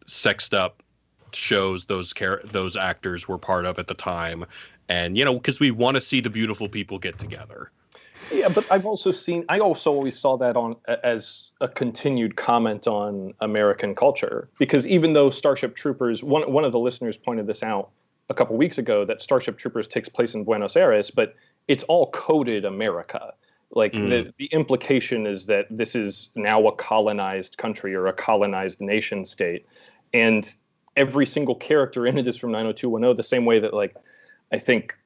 sexed up shows those actors were part of at the time. And, because we want to see the beautiful people get together. Yeah, but I also always saw that as a continued comment on American culture, because even though Starship Troopers, one of the listeners pointed this out a couple weeks ago, that Starship Troopers takes place in Buenos Aires, but it's all coded America. Like, the implication is that this is now a colonized country or a colonized nation state. And every single character in it is from 90210, the same way that, like, I think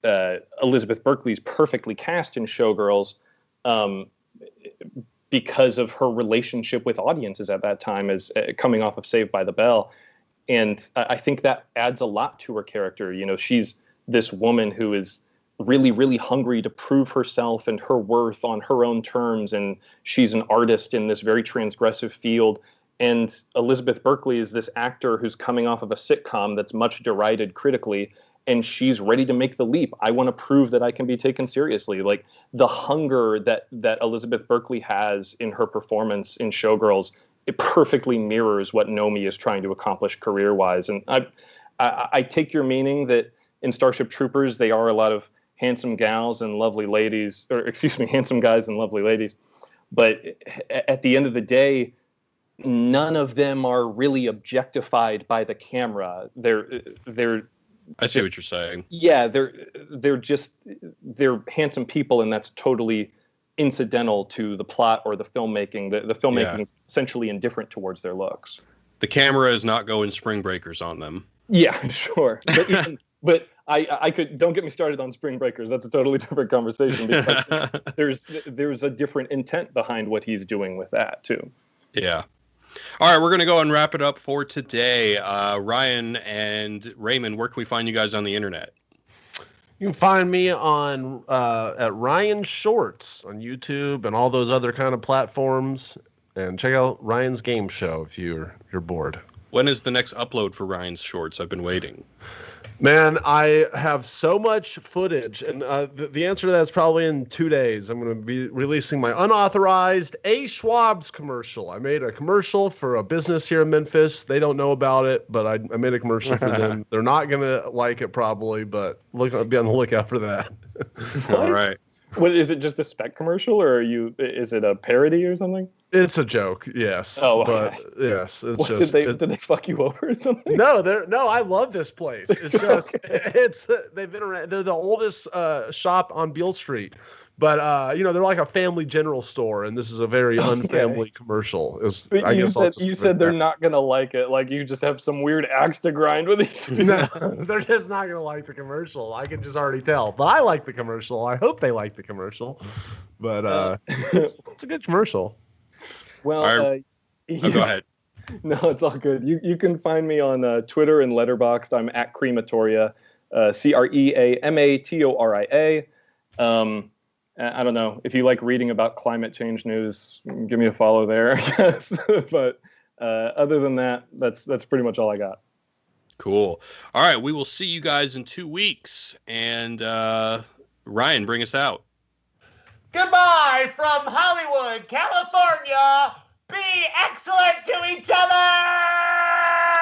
Elizabeth Berkley's perfectly cast in Showgirls because of her relationship with audiences at that time, as coming off of Saved by the Bell. And I think that adds a lot to her character. She's this woman who is really, really hungry to prove herself and her worth on her own terms. And she's an artist in this very transgressive field. And Elizabeth Berkley is this actor who's coming off of a sitcom that's much derided critically, and she's ready to make the leap. I want to prove that I can be taken seriously. Like the hunger that Elizabeth Berkley has in her performance in Showgirls, it perfectly mirrors what Nomi is trying to accomplish career-wise. And I take your meaning that in Starship Troopers, they are a lot of handsome gals and lovely ladies, or excuse me, handsome guys and lovely ladies. But at the end of the day, none of them are really objectified by the camera. I see what you're saying. Yeah, they're handsome people, and that's totally incidental to the plot or the filmmaking. The filmmaking is essentially indifferent towards their looks. The camera is not going Spring Breakers on them. Yeah, sure. But I could, don't get me started on Spring Breakers. That's a totally different conversation. Because there's a different intent behind what he's doing with that too. Yeah. All right, we're going to go and wrap it up for today. Ryan and Raymond, where can we find you guys on the internet? You can find me on at Ryan Shorts on YouTube and all those other kind of platforms. And check out Ryan's Game Show if you're bored. When is the next upload for Ryan's Shorts? I've been waiting. Man, I have so much footage, and the answer to that is probably in 2 days. I'm going to be releasing my unauthorized A. Schwab's commercial. I made a commercial for a business here in Memphis. They don't know about it, but I made a commercial for them. They're not going to like it probably, but be on the lookout for that. All right. What, is it just a spec commercial, or is it a parody or something? It's a joke, yes. Oh, but okay. yes, it's what, just. Did they fuck you over or something? No, I love this place. It's just they've been around. They're the oldest shop on Beale Street, but they're like a family general store, and this is a very unfamily commercial. You said they're not gonna like it. Like you just have some weird axe to grind with these people. No, they're just not gonna like the commercial. I can just already tell. But I like the commercial. I hope they like the commercial. But it's a good commercial. Well, go ahead. No, it's all good. You can find me on Twitter and Letterboxd. I'm at Crematoria, CREAMATORIA. I don't know if you like reading about climate change news. Give me a follow there, I guess. But other than that, that's pretty much all I got. Cool. All right, we will see you guys in 2 weeks. And Ryan, bring us out. Goodbye from Hollywood, California. Be excellent to each other!